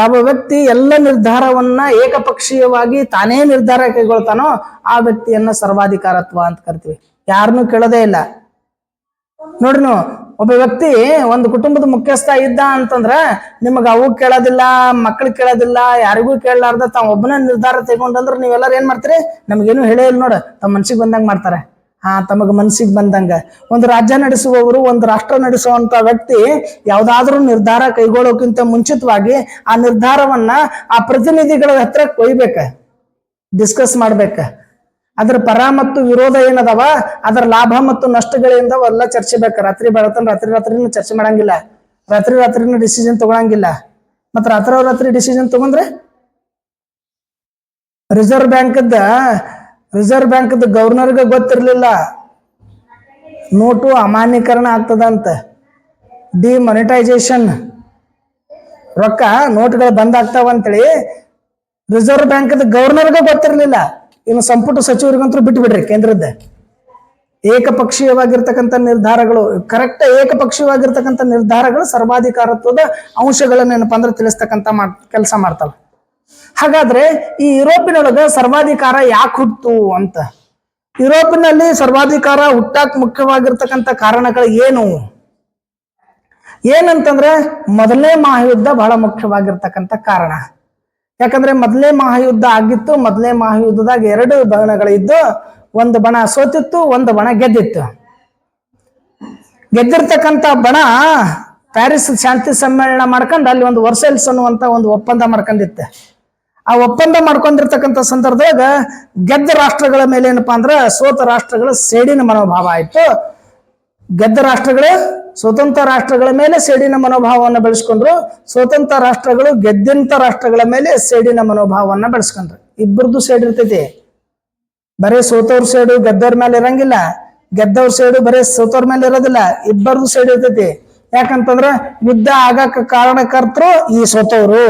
ಯಾವ ವ್ಯಕ್ತಿ ಎಲ್ಲ ನಿರ್ಧಾರವನ್ನ ಏಕಪಕ್ಷೀಯವಾಗಿ ತಾನೇ ನಿರ್ಧಾರ ಕೈಗೊಳ್ತಾನೋ ಆ ವ್ಯಕ್ತಿಯನ್ನ ಸರ್ವಾಧಿಕಾರತ್ವ ಅಂತ ಕರಿತೀವಿ. ಯಾರನ್ನೂ ಕೇಳೋದೇ ಇಲ್ಲ. ನೋಡ್ರಿ, ನೀವು ಒಬ್ಬ ವ್ಯಕ್ತಿ ಒಂದು ಕುಟುಂಬದ ಮುಖ್ಯಸ್ಥ ಇದ್ದ ಅಂತಂದ್ರ ನಿಮಗ ಅವು ಕೇಳೋದಿಲ್ಲ, ಮಕ್ಳು ಕೇಳೋದಿಲ್ಲ, ಯಾರಿಗೂ ಕೇಳಲಾರ್ದ ತಾವ್ ಒಬ್ಬನ ನಿರ್ಧಾರ ತಗೊಂಡಂದ್ರ ನೀವೆಲ್ಲರೂ ಏನ್ ಮಾಡ್ತೀರಿ? ನಮಗೇನು ಹೇಳೇ ಇಲ್ಲ ನೋಡ, ತಮ್ಮ ಮನ್ಸಿಗೆ ಬಂದಂಗ ಮಾಡ್ತಾರೆ. ತಮಗ ಮನ್ಸಿಗೆ ಬಂದಂಗ. ಒಂದು ರಾಜ್ಯ ನಡೆಸುವವರು, ಒಂದು ರಾಷ್ಟ್ರ ನಡೆಸುವಂತ ವ್ಯಕ್ತಿ ಯಾವ್ದಾದ್ರೂ ನಿರ್ಧಾರ ಕೈಗೊಳ್ಳೋಕ್ಕಿಂತ ಮುಂಚಿತವಾಗಿ ಆ ನಿರ್ಧಾರವನ್ನ ಆ ಪ್ರತಿನಿಧಿಗಳ ಹತ್ರ ಕೊಯ್ಬೇಕ, ಡಿಸ್ಕಸ್ ಮಾಡ್ಬೇಕ. ಅದ್ರ ಪರ ಮತ್ತು ವಿರೋಧ ಏನದವ, ಅದರ ಲಾಭ ಮತ್ತು ನಷ್ಟಗಳಿಂದ ಎಲ್ಲ ಚರ್ಚೆ ಬೇಕು. ರಾತ್ರಿ ಬೆಳತನ ರಾತ್ರಿನೂ ಚರ್ಚೆ ಮಾಡಂಗಿಲ್ಲ, ರಾತ್ರಿನೂ ಡಿಸಿಷನ್ ತಗೊಳಂಗಿಲ್ಲ. ಮತ್ತ ರಾತ್ರಿ ಡಿಸಿಷನ್ ತಗೊಂಡ್ರೆ ರಿಸರ್ವ್ ಬ್ಯಾಂಕ್ ಗವರ್ನರ್ಗೆ ಗೊತ್ತಿರ್ಲಿಲ್ಲ ನೋಟು ಅಮಾನ್ಯೀಕರಣ ಆಗ್ತದಂತ, ಡಿಮಾನಿಟೈಸೇಷನ್, ರೊಕ್ಕ ನೋಟ್ಗಳು ಬಂದಾಗ್ತಾವಂತೇಳಿ ರಿಸರ್ವ್ ಬ್ಯಾಂಕ್ ಗವರ್ನರ್ಗೆ ಗೊತ್ತಿರ್ಲಿಲ್ಲ. ಇನ್ನು ಸಂಪುಟ ಸಚಿವರಿಗಂತೂ ಬಿಟ್ಟು ಬಿಡ್ರಿ. ಕೇಂದ್ರದ ಏಕಪಕ್ಷೀಯವಾಗಿರ್ತಕ್ಕಂಥ ನಿರ್ಧಾರಗಳು, ಏಕಪಕ್ಷೀಯವಾಗಿರ್ತಕ್ಕಂಥ ನಿರ್ಧಾರಗಳು ಸರ್ವಾಧಿಕಾರತ್ವದ ಅಂಶಗಳನ್ನ ಏನಪ್ಪಾ ಅಂದ್ರೆ ತಿಳಿಸ್ತಕ್ಕಂಥ ಕೆಲಸ ಮಾಡ್ತಾವೆ. ಹಾಗಾದ್ರೆ ಈ ಯುರೋಪಿನೊಳಗ ಸರ್ವಾಧಿಕಾರ ಯಾಕೆ ಹುಟ್ಟು ಅಂತ, ಯುರೋಪಿನಲ್ಲಿ ಸರ್ವಾಧಿಕಾರ ಹುಟ್ಟಾಕ್ ಮುಖ್ಯವಾಗಿರ್ತಕ್ಕಂಥ ಕಾರಣಗಳು ಏನಂತಂದ್ರೆ ಮೊದಲನೇ ಮಹಾಯುದ್ಧ ಬಹಳ ಮುಖ್ಯವಾಗಿರ್ತಕ್ಕಂಥ ಕಾರಣ. ಯಾಕಂದ್ರೆ ಮೊದಲನೇ ಮಹಾಯುದ್ಧ ಆಗಿತ್ತು. ಮೊದಲನೇ ಮಹಾಯುದ್ಧದಾಗ 2 ಬಣಗಳಿದ್ದು. ಒಂದು ಬಣ ಸೋತಿತ್ತು, ಒಂದು ಬಣ ಗೆದ್ದಿತ್ತು. ಗೆದ್ದಿರ್ತಕ್ಕಂಥ ಬಣ ಪ್ಯಾರಿಸ್ ಶಾಂತಿ ಸಮ್ಮೇಳನ ಮಾಡ್ಕೊಂಡು ಅಲ್ಲಿ ಒಂದು ವರ್ಸೆಲ್ಸ್ ಅನ್ನುವಂತ ಒಂದು ಒಪ್ಪಂದ ಮಾಡ್ಕೊಂಡಿತ್ತೆ. ಆ ಒಪ್ಪಂದ ಮಾಡ್ಕೊಂಡಿರ್ತಕ್ಕಂಥ ಸಂದರ್ಭದಾಗ ಗೆದ್ದ ರಾಷ್ಟ್ರಗಳ ಮೇಲೆ ಏನಪ್ಪಾ ಅಂದ್ರೆ ಸೋತ ರಾಷ್ಟ್ರಗಳ ಸೇಡಿನ ಮನೋಭಾವ ಆಯ್ತು. ಗೆದ್ದ ರಾಷ್ಟ್ರಗಳು ಸ್ವತಂತ್ರ ರಾಷ್ಟ್ರಗಳ ಮೇಲೆ ಸೇಡಿನ ಮನೋಭಾವವನ್ನು ಬೆಳೆಸ್ಕೊಂಡ್ರು. ಸ್ವತಂತ್ರ ರಾಷ್ಟ್ರಗಳು ಗೆದ್ದಂತ ರಾಷ್ಟ್ರಗಳ ಮೇಲೆ ಸೇಡಿನ ಮನೋಭಾವವನ್ನ ಬೆಳೆಸ್ಕೊಂಡ್ರು. ಇಬ್ಬರದು ಸೇಡ್ ಇರ್ತೈತಿ. ಬರೀ ಸೋತವ್ರ ಸೇಡು ಗೆದ್ದವ್ರ ಮೇಲೆ ಇರಂಗಿಲ್ಲ, ಗೆದ್ದವ್ರ ಸೇಡು ಬರೀ ಸೋತವ್ರ ಮೇಲೆ ಇರೋದಿಲ್ಲ, ಇಬ್ಬರದು ಸೇಡ್ ಇರ್ತೈತಿ. ಯಾಕಂತಂದ್ರ ಯುದ್ಧ ಆಗಕ್ಕೆ ಕಾರಣಕರ್ತರು ಈ ಸೋತವ್ರು.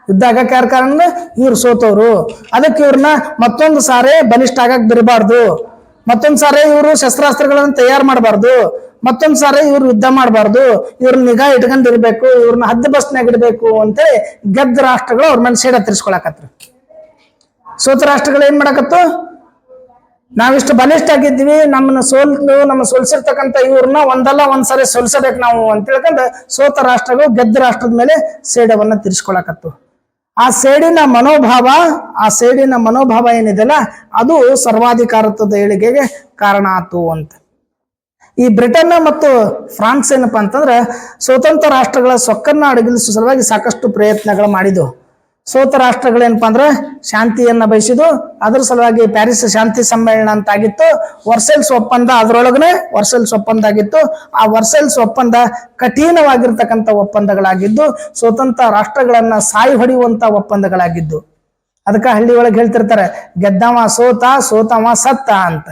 ಯುದ್ಧ ಆಗಕ್ಕೆ ಯಾರ ಕಾರಣ? ಇವ್ರು ಸೋತವ್ರು. ಅದಕ್ಕೆ ಇವ್ರನ್ನ ಮತ್ತೊಂದು ಸಾರಿ ಬಲಿಷ್ಠ ಆಗಕ್ ಬಿಡಬಾರ್ದು, ಮತ್ತೊಂದ್ ಸಾರಿ ಇವರು ಶಸ್ತ್ರಾಸ್ತ್ರಗಳನ್ನು ತಯಾರು ಮಾಡಬಾರ್ದು, ಮತ್ತೊಂದ್ ಸಾರಿ ಇವ್ರು ಯುದ್ಧ ಮಾಡಬಾರ್ದು, ಇವ್ರನ್ನ ನಿಗಾ ಇಟ್ಕೊಂಡಿರ್ಬೇಕು, ಇವ್ರನ್ನ ಹದ್ದು ಬಸ್ನಾಗ ಇಡಬೇಕು ಅಂತೇಳಿ ಗೆದ್ದ ರಾಷ್ಟ್ರಗಳು ಅವ್ರ ಮೇಲೆ ಸೇಡ ತಿರ್ಸ್ಕೊಳಕತ್ರು. ಸೋತ ರಾಷ್ಟ್ರಗಳು ಏನ್ ಮಾಡಕತ್ತು? ನಾವಿಷ್ಟು ಬಲಿಷ್ಠ ಆಗಿದ್ವಿ, ನಮ್ಮ ಸೋಲ್ಸಿರ್ತಕ್ಕಂಥ ಇವ್ರನ್ನ ಒಂದಲ್ಲ ಒಂದ್ಸರಿ ಸೋಲ್ಸಬೇಕು ನಾವು ಅಂತ ಹೇಳ್ಕೊಂಡು ಸೋತ ರಾಷ್ಟ್ರಗಳು ಗೆದ್ದ ರಾಷ್ಟ್ರದ ಮೇಲೆ ಸೇಡವನ್ನ ತಿರ್ಸ್ಕೊಳಕತ್ತು. ಆ ಸೇಡಿನ ಮನೋಭಾವ ಏನಿದೆಲ್ಲ ಅದು ಸರ್ವಾಧಿಕಾರತ್ವದ ಏಳಿಗೆಗೆ ಕಾರಣ ಆತು ಅಂತ. ಈ ಬ್ರಿಟನ್ ಮತ್ತು ಫ್ರಾನ್ಸ್ ಏನಪ್ಪಾ ಅಂತಂದ್ರೆ ಸ್ವತಂತ್ರ ರಾಷ್ಟ್ರಗಳ ಸೊಕ್ಕನ್ನ ಅಡಗಿಸುವ ಸಲುವಾಗಿ ಸಾಕಷ್ಟು ಪ್ರಯತ್ನಗಳು ಮಾಡಿದ್ವು. ಸೋತ ರಾಷ್ಟ್ರಗಳೇನಪ್ಪಾ ಅಂದ್ರೆ ಶಾಂತಿಯನ್ನ ಬಯಸಿದ್ದು. ಅದ್ರ ಸಲುವಾಗಿ ಪ್ಯಾರಿಸ್ ಶಾಂತಿ ಸಮ್ಮೇಳನ ಅಂತ ಆಗಿತ್ತು. ವರ್ಸೆಲ್ಸ್ ಒಪ್ಪಂದ ಅದರೊಳಗನೆ ವರ್ಸೆಲ್ಸ್ ಒಪ್ಪಂದ ಆಗಿತ್ತು. ಆ ವರ್ಸೆಲ್ಸ್ ಒಪ್ಪಂದ ಕಠಿಣವಾಗಿರ್ತಕ್ಕಂಥ ಒಪ್ಪಂದಗಳಾಗಿದ್ದು, ಸ್ವತಂತ್ರ ರಾಷ್ಟ್ರಗಳನ್ನ ಸಾಯಿ ಹೊಡೆಯುವಂತ ಒಪ್ಪಂದಗಳಾಗಿದ್ದು. ಅದಕ್ಕೆ ಹಳ್ಳಿ ಒಳಗೆ ಹೇಳ್ತಿರ್ತಾರೆ, ಗೆದ್ದವ ಸೋತ, ಸೋತವ ಸತ್ತ ಅಂತ.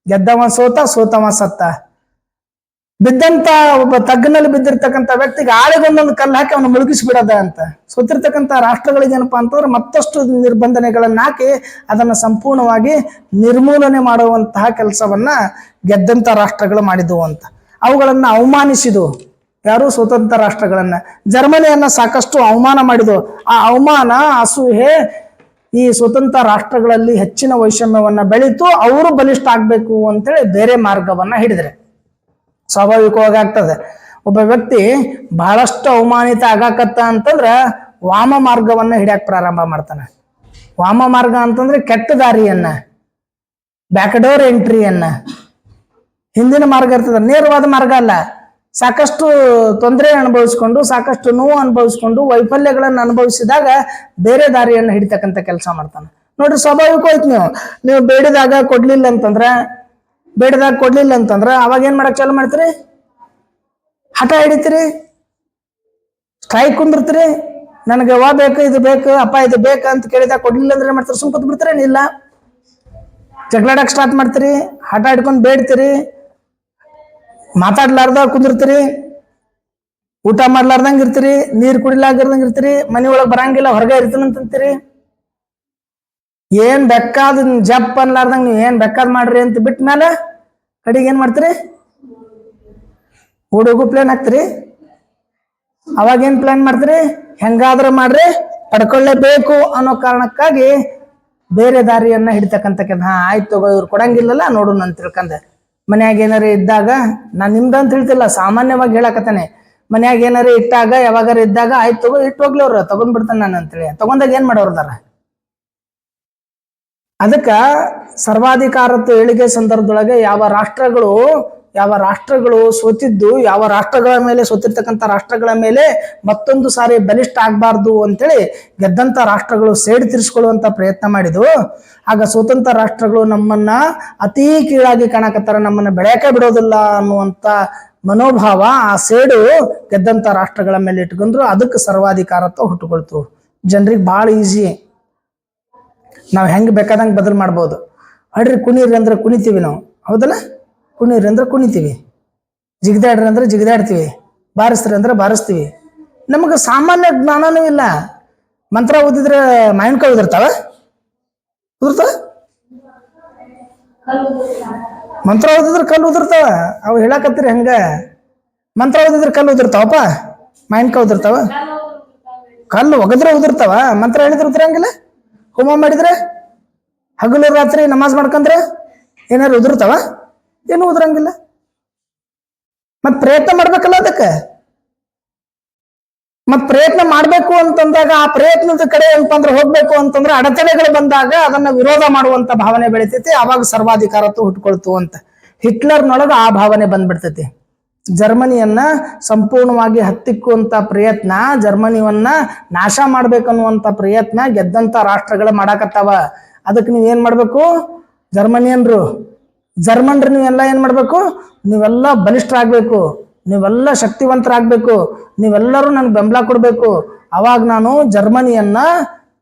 ಗೆದ್ದವ ಸೋತ, ಸೋತವ ಸತ್ತ. ಬಿದ್ದಂತ ಒಬ್ಬ ತಗ್ಗಿನಲ್ಲಿ ಬಿದ್ದಿರ್ತಕ್ಕಂಥ ವ್ಯಕ್ತಿಗೆ ಆಳಿಗೊಂದೊಂದು ಕಲ್ಲು ಹಾಕಿ ಅವನು ಮುಳುಗಿಸ್ಬಿಡದ ಅಂತ. ಸೋತಿರ್ತಕ್ಕಂಥ ರಾಷ್ಟ್ರಗಳಿಗೆ ಏನಪ್ಪಾ ಅಂತಂದ್ರೆ ಮತ್ತಷ್ಟು ನಿರ್ಬಂಧನೆಗಳನ್ನ ಹಾಕಿ ಅದನ್ನ ಸಂಪೂರ್ಣವಾಗಿ ನಿರ್ಮೂಲನೆ ಮಾಡುವಂತಹ ಕೆಲಸವನ್ನ ಗೆದ್ದಂತ ರಾಷ್ಟ್ರಗಳು ಮಾಡಿದವು ಅಂತ. ಅವುಗಳನ್ನ ಅವಮಾನಿಸಿದವು. ಯಾರು? ಸ್ವತಂತ್ರ ರಾಷ್ಟ್ರಗಳನ್ನ. ಜರ್ಮನಿಯನ್ನ ಸಾಕಷ್ಟು ಅವಮಾನ ಮಾಡಿದವು. ಆ ಅವಮಾನ, ಅಸೂಹೆ ಈ ಸ್ವತಂತ್ರ ರಾಷ್ಟ್ರಗಳಲ್ಲಿ ಹೆಚ್ಚಿನ ವೈಷಮ್ಯವನ್ನ ಬೆಳೀತು. ಅವರು ಬಲಿಷ್ಠ ಆಗ್ಬೇಕು ಅಂತೇಳಿ ಬೇರೆ ಮಾರ್ಗವನ್ನ ಹಿಡಿದ್ರೆ ಸ್ವಾಭಾವಿಕವಾಗಿ ಆಗ್ತದೆ. ಒಬ್ಬ ವ್ಯಕ್ತಿ ಬಹಳಷ್ಟು ಅವಮಾನಿತ ಆಗಾಕತ್ತ ಅಂತಂದ್ರ ವಾಮ ಮಾರ್ಗವನ್ನ ಹಿಡಿಯಕ್ ಪ್ರಾರಂಭ ಮಾಡ್ತಾನೆ. ವಾಮ ಮಾರ್ಗ ಅಂತಂದ್ರೆ ಕೆಟ್ಟ ದಾರಿಯನ್ನ, ಬ್ಯಾಕ್ಡೋರ್ ಎಂಟ್ರಿಯನ್ನ. ಹಿಂದಿನ ಮಾರ್ಗ ಇರ್ತದೆ, ನೇರವಾದ ಮಾರ್ಗ ಅಲ್ಲ. ಸಾಕಷ್ಟು ತೊಂದರೆ ಅನುಭವಿಸ್ಕೊಂಡು, ಸಾಕಷ್ಟು ನೋವು ಅನುಭವಿಸ್ಕೊಂಡು, ವೈಫಲ್ಯಗಳನ್ನು ಅನುಭವಿಸಿದಾಗ ಬೇರೆ ದಾರಿಯನ್ನು ಹಿಡಿತಕ್ಕಂಥ ಕೆಲಸ ಮಾಡ್ತಾನೆ. ನೋಡ್ರಿ, ಸ್ವಾಭಾವಿಕವಾಯ್ತು. ನೀವು ಬೇಡಿದಾಗ ಕೊಡ್ಲಿಲ್ಲ ಅಂತಂದ್ರ ಅವಾಗ ಏನ್ ಮಾಡಕ್ ಚಾಲು ಮಾಡ್ತೀರಿ? ಹಠ ಹಿಡಿತೀರಿ, ಸ್ಟ್ರೈಕ್ ಕುಂದಿರ್ತೀರಿ. ನನಗೆ ಯಾವ ಬೇಕು, ಇದು ಬೇಕು, ಅಪ್ಪ ಇದು ಬೇಕು ಅಂತ ಕೇಳಿದಾಗ ಕೊಡ್ಲಿಲ್ಲ ಅಂದ್ರೆ ಮಾಡ್ತೀರಿ, ಸುಮ್ ಕೂತ್ ಬಿಡ್ತೀರಿ. ಇಲ್ಲ, ಜಗಳಾಡಕ್ ಸ್ಟಾರ್ಟ್ ಮಾಡ್ತೀರಿ, ಹಠ ಹಿಡ್ಕೊಂಡು ಬೇಡ್ತೀರಿ, ಮಾತಾಡ್ಲಾರ್ದ ಕುಂದಿರ್ತೀರಿ, ಊಟ ಮಾಡ್ಲಾರ್ದಂಗ ಇರ್ತೀರಿ, ನೀರ್ ಕುಡಿಲಾರ್ದಂಗ ಇರ್ತೀರಿ, ಮನಿ ಒಳಗ್ ಬರಂಗಿಲ್ಲ, ಹೊರಗೆ ಇರ್ತೀನಿ ಅಂತಂತೀರಿ. ಏನ್ ಬೇಕಾದ ಜಪ್ ಅನ್ಲಾರ್ದಂಗ ನೀವ್ ಏನ್ ಬೇಕಾದ್ ಮಾಡ್ರಿ ಅಂತ ಬಿಟ್ಟ ಮೇಲೆ ಕಡೆಗೆ ಏನ್ ಮಾಡ್ತೀರಿ? ಹುಡುಗು ಪ್ಲಾನ್ ಹಾಕ್ತಿರಿ. ಅವಾಗ ಏನ್ ಪ್ಲಾನ್ ಮಾಡ್ತೀರಿ? ಹೆಂಗಾದ್ರೂ ಮಾಡ್ರಿ, ಪಡ್ಕೊಳ್ಳೇಬೇಕು ಅನ್ನೋ ಕಾರಣಕ್ಕಾಗಿ ಬೇರೆ ದಾರಿಯನ್ನ ಹಿಡಿತಕ್ಕಂಥ ಆಯ್ತು ತಗೋ, ಇವ್ರು ಕೊಡಂಗಿಲ್ಲಲ್ಲ ನೋಡು ಅಂತ ತಿಳ್ಕಂದ ಮನ್ಯಾಗ ಏನಾರ ಇದ್ದಾಗ, ನಾನ್ ನಿಮ್ದಂತ ಹೇಳ್ತಿಲ್ಲ, ಸಾಮಾನ್ಯವಾಗಿ ಹೇಳಕತ್ತಾನೆ. ಮನ್ಯಾಗ ಏನಾರ ಇಟ್ಟಾಗ, ಯಾವಾಗಾರ ಇದ್ದಾಗ ಆಯ್ತು ತಗೋ, ಇಟ್ಟು ಹೋಗ್ಲಿ ಅವ್ರು, ತಗೊಂಡ್ಬಿಡ್ತಾನೆ ನಾನು ಅಂತೇಳಿ ತಗೊಂಡಾಗ ಏನ್ ಮಾಡೋರ್ದಾರ? ಅದಕ್ಕ ಸರ್ವಾಧಿಕಾರತ್ವ ಏಳಿಗೆ ಸಂದರ್ಭದೊಳಗೆ ಯಾವ ರಾಷ್ಟ್ರಗಳು ಸೋತಿದ್ದು, ಯಾವ ರಾಷ್ಟ್ರಗಳ ಮೇಲೆ, ಸೋತಿರ್ತಕ್ಕಂಥ ರಾಷ್ಟ್ರಗಳ ಮೇಲೆ ಮತ್ತೊಂದು ಸಾರಿ ಬಲಿಷ್ಠ ಆಗ್ಬಾರ್ದು ಅಂತೇಳಿ ಗೆದ್ದಂತ ರಾಷ್ಟ್ರಗಳು ಸೇಡು ತೀರಿಸಿಕೊಳ್ಳುವಂತ ಪ್ರಯತ್ನ ಮಾಡಿದ್ವು. ಆಗ ಸ್ವತಂತ್ರ ರಾಷ್ಟ್ರಗಳು ನಮ್ಮನ್ನ ಅತೀ ಕೀಳಾಗಿ ಕಾಣಕತ್ತಾರ, ನಮ್ಮನ್ನ ಬೆಳೆಯಕ್ಕೆ ಬಿಡೋದಿಲ್ಲ ಅನ್ನುವಂತ ಮನೋಭಾವ, ಆ ಸೇಡು ಗೆದ್ದಂತ ರಾಷ್ಟ್ರಗಳ ಮೇಲೆ ಇಟ್ಕೊಂಡ್ರು. ಅದಕ್ಕೆ ಸರ್ವಾಧಿಕಾರತ್ವ ಹುಟ್ಟುಕೊಳ್ತು. ಜನರಿಗೆ ಬಹಳ ಈಸಿ, ನಾವು ಹೆಂಗ್ ಬೇಕಾದಂಗೆ ಬದಲು ಮಾಡ್ಬೋದು. ಹಡ್ರಿ ಕುಣೀರಿ ಅಂದ್ರೆ ಕುಣಿತೀವಿ ನಾವು, ಹೌದಲ್ಲ? ಕುಣೀರಿ ಅಂದ್ರೆ ಕುಣಿತೀವಿ, ಜಿಗಿದಾಡ್ರಿ ಅಂದ್ರೆ ಜಿಗಿದಾಡ್ತೀವಿ, ಬಾರಿಸ್ರಿ ಅಂದ್ರೆ ಬಾರಿಸ್ತೀವಿ. ನಮಗೆ ಸಾಮಾನ್ಯ ಜ್ಞಾನನೂ ಇಲ್ಲ. ಮಂತ್ರ ಓದಿದ್ರೆ ಮಾವಿನಕಾಯಿ ಉದುರ್ತಾವ? ಮಂತ್ರ ಓದಿದ್ರೆ ಕಲ್ಲು ಉದುರ್ತಾವ. ಅವು ಹೇಳಕತ್ತೀರಿ ಹಂಗ. ಮಂತ್ರ ಓದಿದ್ರೆ ಕಲ್ಲು ಉದುರ್ತಾವಪ್ಪ, ಮಾವಿನಕಾಯಿ ಉದುರ್ತಾವ? ಕಲ್ಲು ಒಗದ್ರೆ ಉದುರ್ತಾವ, ಮಂತ್ರ ಹೇಳಿದ್ರೆ ಉದುರಂಗಿಲ್ಲ. ಹೋಮ ಮಾಡಿದ್ರೆ, ಹಗಲು ರಾತ್ರಿ ನಮಾಜ್ ಮಾಡ್ಕೊಂಡ್ರೆ ಏನಾರು ಉದುರ್ತಾವ? ಏನು ಉದುರಂಗಿಲ್ಲ. ಮತ್ ಪ್ರಯತ್ನ ಮಾಡ್ಬೇಕಲ್ಲ ಅದಕ್ಕೆ. ಮತ್ ಪ್ರಯತ್ನ ಮಾಡ್ಬೇಕು ಅಂತಂದಾಗ ಆ ಪ್ರಯತ್ನದ ಕಡೆ ಏನಪ್ಪಾ ಅಂದ್ರೆ ಹೋಗ್ಬೇಕು ಅಂತಂದ್ರೆ ಅಡೆತಡೆಗಳು ಬಂದಾಗ ಅದನ್ನ ವಿರೋಧ ಮಾಡುವಂತ ಭಾವನೆ ಬೆಳಿತೈತಿ. ಅವಾಗ ಸರ್ವಾಧಿಕಾರತ್ವ ಹುಟ್ಕೊಳ್ತು ಅಂತ ಹಿಟ್ಲರ್ನೊಳಗ ಆ ಭಾವನೆ ಬಂದ್ಬಿಡ್ತೈತಿ. ಜರ್ಮನಿಯನ್ನ ಸಂಪೂರ್ಣವಾಗಿ ಹತ್ತಿಕ್ಕುವಂತ ಪ್ರಯತ್ನ, ಜರ್ಮನಿಯನ್ನ ನಾಶ ಮಾಡ್ಬೇಕನ್ನುವಂತ ಪ್ರಯತ್ನ ಗೆದ್ದಂತ ರಾಷ್ಟ್ರಗಳು ಮಾಡಾಕತ್ತಾವ. ಅದಕ್ಕೆ ನೀವ್ ಏನ್ ಮಾಡ್ಬೇಕು? ಜರ್ಮನ್ರು ನೀವೆಲ್ಲ ಏನ್ ಮಾಡ್ಬೇಕು? ನೀವೆಲ್ಲ ಬಲಿಷ್ಠರಾಗ್ಬೇಕು, ನೀವೆಲ್ಲ ಶಕ್ತಿವಂತರಾಗ್ಬೇಕು, ನೀವೆಲ್ಲರೂ ನನ್ಗೆ ಬೆಂಬಲ ಕೊಡ್ಬೇಕು. ಅವಾಗ ನಾನು ಜರ್ಮನಿಯನ್ನ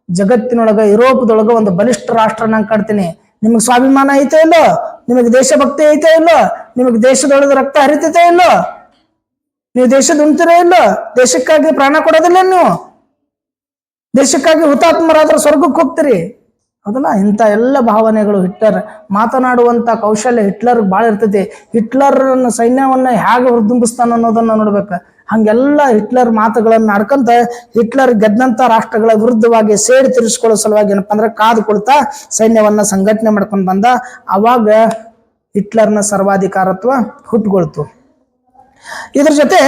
ಜಗತ್ತಿನೊಳಗ ಯುರೋಪದೊಳಗ ಒಂದು ಬಲಿಷ್ಠ ರಾಷ್ಟ್ರ ನಂಗೆ ಕಾಡ್ತೀನಿ. ನಿಮಗೆ ಸ್ವಾಭಿಮಾನ ಐತೆ ಇಲ್ಲೋ? ನಿಮಗೆ ದೇಶಭಕ್ತಿ ಐತೆ ಇಲ್ಲೋ? ನಿಮಗೆ ದೇಶದೊಳಗೆ ರಕ್ತ ಹರಿತೈತೆ ಇಲ್ಲೋ? ನೀವು ದೇಶದ ಉಣ್ತೀರ ಇಲ್ಲೋ? ದೇಶಕ್ಕಾಗಿ ಪ್ರಾಣ ಕೊಡೋದಿಲ್ಲ ನೀವು? ದೇಶಕ್ಕಾಗಿ ಹುತಾತ್ಮರಾದ್ರೆ ಸ್ವರ್ಗಕ್ಕೆ ಹೋಗ್ತೀರಿ, ಹೌದಲ್ಲ? ಇಂಥ ಎಲ್ಲ ಭಾವನೆಗಳು ಹಿಟ್ಲರ್ ಮಾತನಾಡುವಂತ ಕೌಶಲ್ಯ ಹಿಟ್ಲರ್ ಭಾಳ ಇರ್ತೈತಿ. ಹಿಟ್ಲರ್ ಸೈನ್ಯವನ್ನ ಹೇಗೆ ಹುರಿದುಂಬಿಸ್ತಾನ ಅನ್ನೋದನ್ನ ನೋಡ್ಬೇಕು. ಹಂಗೆಲ್ಲ ಹಿಟ್ಲರ್ ಮಾತುಗಳನ್ನ ಆಡ್ಕೊಂತ ಹಿಟ್ಲರ್ ಗೆದ್ದಂತ ರಾಷ್ಟ್ರಗಳ ವಿರುದ್ಧವಾಗಿ ಸೇಡಿ ತೀರಿಸ್ಕೊಳ್ಳೋ ಸಲುವಾಗಿ ಏನಪ್ಪಾ ಅಂದ್ರೆ ಕಾದು ಕೊಳ್ತಾ ಸೈನ್ಯವನ್ನ ಸಂಘಟನೆ ಮಾಡ್ಕೊಂಡು ಬಂದ. ಅವಾಗ ಹಿಟ್ಲರ್ನ ಸರ್ವಾಧಿಕಾರತ್ವ ಹುಟ್ಟುಕೊಳ್ತು. ಇದ್ರ ಜೊತೆ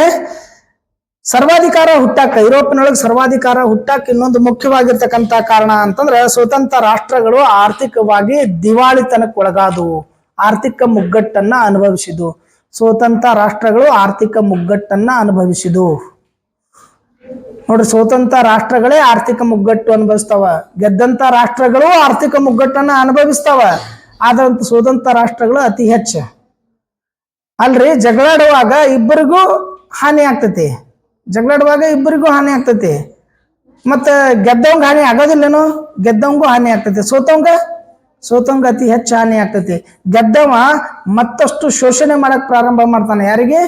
ಸರ್ವಾಧಿಕಾರ ಹುಟ್ಟಾಕ, ಯುರೋಪಿನೊಳಗೆ ಸರ್ವಾಧಿಕಾರ ಹುಟ್ಟಾಕ ಇನ್ನೊಂದು ಮುಖ್ಯವಾಗಿರ್ತಕ್ಕಂಥ ಕಾರಣ ಅಂತಂದ್ರೆ ಸ್ವತಂತ್ರ ರಾಷ್ಟ್ರಗಳು ಆರ್ಥಿಕವಾಗಿ ದಿವಾಳಿತನಕ್ಕೆ ಒಳಗಾದವು, ಆರ್ಥಿಕ ಮುಗ್ಗಟ್ಟನ್ನ ಅನುಭವಿಸಿದು. ಸ್ವತಂತ್ರ ರಾಷ್ಟ್ರಗಳು ಆರ್ಥಿಕ ಮುಗ್ಗಟ್ಟನ್ನ ಅನುಭವಿಸಿದು. ನೋಡ್ರಿ, ಸ್ವತಂತ್ರ ರಾಷ್ಟ್ರಗಳೇ ಆರ್ಥಿಕ ಮುಗ್ಗಟ್ಟು ಅನುಭವಿಸ್ತಾವ, ಗೆದ್ದಂತ ರಾಷ್ಟ್ರಗಳು ಆರ್ಥಿಕ ಮುಗ್ಗಟ್ಟನ್ನ ಅನುಭವಿಸ್ತಾವ. ಆದಂತ ಸ್ವತಂತ್ರ ರಾಷ್ಟ್ರಗಳು ಅತಿ ಹೆಚ್ಚು. ಅಲ್ರಿ, ಜಗಳಾಡುವಾಗ ಇಬ್ಬರಿಗೂ ಹಾನಿ ಆಗ್ತೈತಿ, ಹಾನಿ ಆಗ್ತೈತಿ. ಮತ್ತ ಗೆದ್ದವಂಗ ಹಾನಿ ಆಗೋದಿಲ್ಲೇನು? ಗೆದ್ದವಂಗೂ ಹಾನಿ ಆಗ್ತೈತಿ, ಸೋತವಂಗ ಅತಿ ಹೆಚ್ಚು ಹಾನಿ ಆಗ್ತೈತಿ. ಗೆದ್ದವ ಮತ್ತಷ್ಟು ಶೋಷಣೆ ಮಾಡಕ್ ಪ್ರಾರಂಭ ಮಾಡ್ತಾನೆ. ಯಾರಿಗೆ?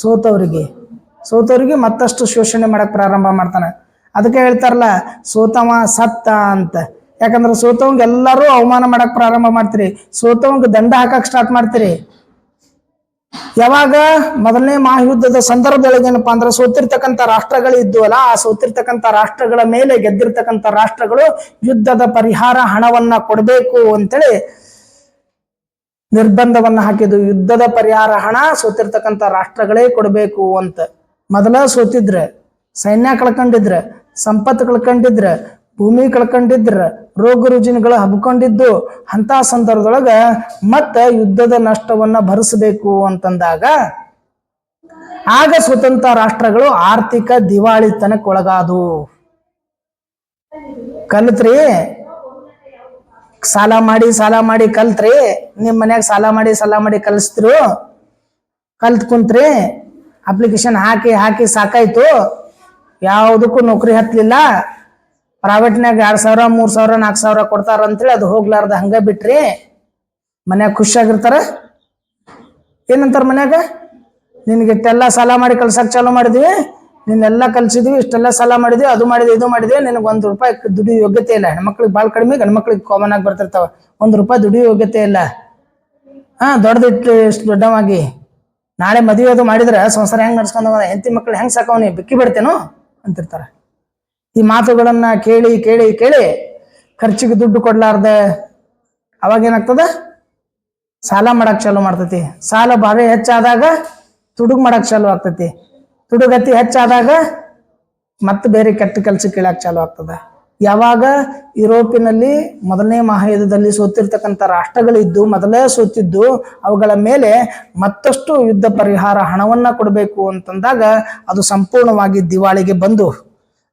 ಸೋತವ್ರಿಗೆ ಮತ್ತಷ್ಟು ಶೋಷಣೆ ಮಾಡಕ್ ಪ್ರಾರಂಭ ಮಾಡ್ತಾನೆ. ಅದಕ್ಕೆ ಹೇಳ್ತಾರಲ್ಲ, ಸೋತವ ಸತ್ತ ಅಂತ. ಯಾಕಂದ್ರೆ ಸೋತವಂಗ ಎಲ್ಲರೂ ಅವಮಾನ ಮಾಡಕ್ ಪ್ರಾರಂಭ ಮಾಡ್ತೀರಿ, ಸೋತವಂಗ ದಂಡ ಹಾಕಕ್ ಸ್ಟಾರ್ಟ್ ಮಾಡ್ತೀರಿ. ಯಾವಾಗ? ಮೊದಲನೇ ಮಹಾಯುದ್ಧದ ಸಂದರ್ಭದೊಳಗೆ ಏನಪ್ಪಾ ಅಂದ್ರೆ ಸೋತಿರ್ತಕ್ಕಂಥ ರಾಷ್ಟ್ರಗಳು ಇದ್ದುವಲ್ಲ, ಆ ಸೋತಿರ್ತಕ್ಕಂಥ ರಾಷ್ಟ್ರಗಳ ಮೇಲೆ ಗೆದ್ದಿರ್ತಕ್ಕಂಥ ರಾಷ್ಟ್ರಗಳು ಯುದ್ಧದ ಪರಿಹಾರ ಹಣವನ್ನ ಕೊಡಬೇಕು ಅಂತೇಳಿ ನಿರ್ಬಂಧವನ್ನ ಹಾಕಿದ್ದು. ಯುದ್ಧದ ಪರಿಹಾರ ಹಣ ಸೋತಿರ್ತಕ್ಕಂಥ ರಾಷ್ಟ್ರಗಳೇ ಕೊಡಬೇಕು ಅಂತ. ಮೊದಲ ಸೋತಿದ್ರೆ, ಸೈನ್ಯ ಕಳ್ಕೊಂಡಿದ್ರೆ, ಸಂಪತ್ತು ಕಳ್ಕೊಂಡಿದ್ರೆ, ಭೂಮಿ ಕಳ್ಕೊಂಡಿದ್ರ, ರೋಗ ರುಜಿನಗಳು ಹಬ್ಕೊಂಡಿದ್ದು, ಅಂತ ಸಂದರ್ಭದೊಳಗ ಮತ್ತ ಯುದ್ಧದ ನಷ್ಟವನ್ನ ಭರಿಸಬೇಕು ಅಂತಂದಾಗ ಆಗ ಸ್ವತಂತ್ರ ರಾಷ್ಟ್ರಗಳು ಆರ್ಥಿಕ ದಿವಾಳಿತನಕ್ಕೆ ಒಳಗಾದು. ಕಲ್ತ್ರಿ, ಸಾಲ ಮಾಡಿ ಕಲ್ತ್ರಿ, ನಿಮ್ ಮನ್ಯಾಗ ಸಾಲ ಮಾಡಿ ಕಲಿಸ್ತಿರು, ಕಲ್ತ್ ಕುಂತ್ರಿ, ಅಪ್ಲಿಕೇಶನ್ ಹಾಕಿ ಸಾಕಾಯ್ತು, ಯಾವುದಕ್ಕೂ ನೌಕರಿ ಹತ್ಲಿಲ್ಲ, ಪ್ರೈವೇಟ್ನಾಗ 2,000 3,000 4,000 ಕೊಡ್ತಾರ ಅಂತೇಳಿ ಅದು ಹೋಗ್ಲಾರ್ದ ಹಂಗ ಬಿಟ್ರಿ. ಮನ್ಯಾಗ ಖುಷಿಯಾಗಿರ್ತಾರ. ಏನಂತಾರ ಮನ್ಯಾಗ? ನಿನ್ಗೆ ಇಷ್ಟೆಲ್ಲ ಸಾಲ ಮಾಡಿ ಕಲ್ಸಕ್ ಚಾಲೂ ಮಾಡಿದ್ವಿ, ನಿನ್ನೆಲ್ಲ ಕಲ್ಸಿದ್ವಿ, ಇಷ್ಟೆಲ್ಲ ಸಾಲ ಮಾಡಿದ್ವಿ, ಅದು ಮಾಡಿದ್ವಿ, ಇದು ಮಾಡಿದ್ವಿ, ನಿನಗೆ ₹1 ದುಡಿಯೋ ಯೋಗ್ಯತೆ ಇಲ್ಲ. ಹೆಣ್ಮಕ್ಳಿಗೆ ಭಾಳ ಕಡಿಮೆ, ಗಂಡ್ಮಕ್ಳಿಗೆ ಕಾಮನ್ ಆಗಿ ಬರ್ತಿರ್ತಾವ. ₹1 ದುಡಿಯೋ ಯೋಗ್ಯತೆ ಇಲ್ಲ. ದೊಡ್ಡದಿಟ್ಟು ಇಷ್ಟು ದೊಡ್ಡವಾಗಿ ನಾಳೆ ಮದುವೆ ಅದು ಮಾಡಿದ್ರೆ ಸಂಸಾರ ಹೆಂಗ್ ನಡ್ಸ್ಕೊಂಡ, ಹೆಂಡತಿ ಮಕ್ಳು ಹೆಂಗ್ ಸಾಕವನಿ, ಬಿಕ್ಕಿ ಬಿಡ್ತೇನೋ ಅಂತಿರ್ತಾರ. ಈ ಮಾತುಗಳನ್ನ ಕೇಳಿ ಖರ್ಚಿಗೆ ದುಡ್ಡು ಕೊಡ್ಲಾರ್ದೆ ಅವಾಗ ಏನಾಗ್ತದ? ಸಾಲ ಮಾಡಕ್ ಚಾಲು ಮಾಡ್ತೈತಿ. ಸಾಲ ಭಾರಿ ಹೆಚ್ಚಾದಾಗ ತುಡುಗ್ ಮಾಡಕ್ ಚಾಲು ಆಗ್ತೈತಿ. ತುಡುಗತಿ ಹೆಚ್ಚಾದಾಗ ಮತ್ತೆ ಬೇರೆ ಕೆಟ್ಟ ಕೆಲಸ ಕೇಳಕ್ ಚಾಲು ಆಗ್ತದ. ಯಾವಾಗ ಯುರೋಪಿನಲ್ಲಿ ಮೊದಲನೇ ಮಹಾಯುದ್ಧದಲ್ಲಿ ಸೋತಿರ್ತಕ್ಕಂಥ ರಾಷ್ಟ್ರಗಳಿದ್ದು, ಮೊದಲೇ ಸೋತಿದ್ದು, ಅವುಗಳ ಮೇಲೆ ಮತ್ತಷ್ಟು ಯುದ್ಧ ಪರಿಹಾರ ಹಣವನ್ನ ಕೊಡಬೇಕು ಅಂತಂದಾಗ ಅದು ಸಂಪೂರ್ಣವಾಗಿ ದಿವಾಳಿಗೆ ಬಂದು,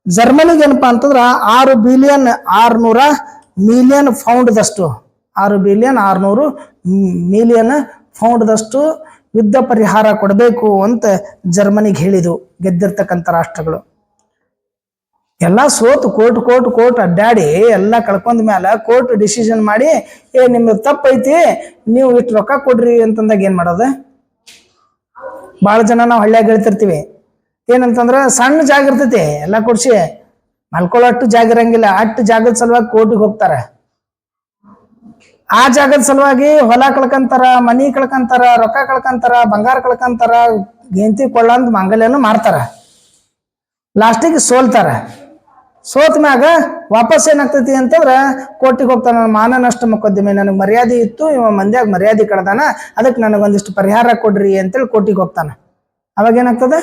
ಜರ್ಮನಿಗೆ ಏನಪ್ಪಾ ಅಂತಂದ್ರ 6 ಬಿಲಿಯನ್ 600 ಮಿಲಿಯನ್ ಪೌಂಡ್ದಷ್ಟು, 6 ಬಿಲಿಯನ್ 600 ಮಿಲಿಯನ್ ಪೌಂಡ್ದಷ್ಟು ಯುದ್ಧ ಪರಿಹಾರ ಕೊಡಬೇಕು ಅಂತ ಜರ್ಮನಿಗೆ ಹೇಳಿದು ಗೆದ್ದಿರ್ತಕ್ಕಂಥ ರಾಷ್ಟ್ರಗಳು. ಎಲ್ಲ ಸೋತು ಕೋರ್ಟ್ ಅಡ್ಡಾಡಿ ಎಲ್ಲ ಕಳ್ಕೊಂಡ ಮೇಲೆ ಕೋರ್ಟ್ ಡಿಸಿಷನ್ ಮಾಡಿ, ನಿಮ್ದು ತಪ್ಪೈತಿ, ನೀವು ಇಷ್ಟು ರೊಕ್ಕ ಕೊಡ್ರಿ ಅಂತಂದಾಗ ಏನ್ ಮಾಡೋದು? ಬಹಳ ಜನ ನಾವು ಹಳ್ಳಿಯಾಗ ಹೇಳ್ತಿರ್ತೀವಿ, ಏನಂತಂದ್ರ ಸಣ್ಣ ಜಾಗ ಇರ್ತೈತಿ, ಎಲ್ಲ ಕೊಡ್ಸಿ ಮಲ್ಕೊಳ್ಳೋ ಅಷ್ಟು ಜಾಗ ಇರಂಗಿಲ್ಲ, ಅಷ್ಟು ಜಾಗದ ಸಲುವಾಗಿ ಕೋರ್ಟಿಗೆ ಹೋಗ್ತಾರ. ಆ ಜಾಗದ ಸಲುವಾಗಿ ಹೊಲ ಕಳ್ಕಂತಾರ, ಮನಿ ಕಳ್ಕಂತಾರ, ರೊಕ್ಕ ಕಳ್ಕಂತಾರ, ಬಂಗಾರ ಕಳ್ಕಂತಾರ, ಗೆಂತಿ ಕೊಳ್ಳಂದ್ ಮಾಂಗಲ್ಯನು ಮಾಡ್ತಾರ. ಲಾಸ್ಟಿಗೆ ಸೋಲ್ತಾರ. ಸೋತ್ ಮ್ಯಾಗ ವಾಪಸ್ ಏನಾಗ್ತೈತಿ ಅಂತಂದ್ರ ಕೋರ್ಟಿಗೆ ಹೋಗ್ತಾನ. ಮಾನ ನಷ್ಟ ಮೊಕದ್ದಮೆ, ನನಗೆ ಮರ್ಯಾದೆ ಇತ್ತು, ಇವ ಮಂದ್ಯಾಗ ಮರ್ಯಾದೆ ಕಳ್ದಾನ, ಅದಕ್ಕೆ ನನಗೊಂದಿಷ್ಟು ಪರಿಹಾರ ಕೊಡ್ರಿ ಅಂತೇಳಿ ಕೋರ್ಟಿಗೆ ಹೋಗ್ತಾನ. ಅವಾಗ ಏನಾಗ್ತದ?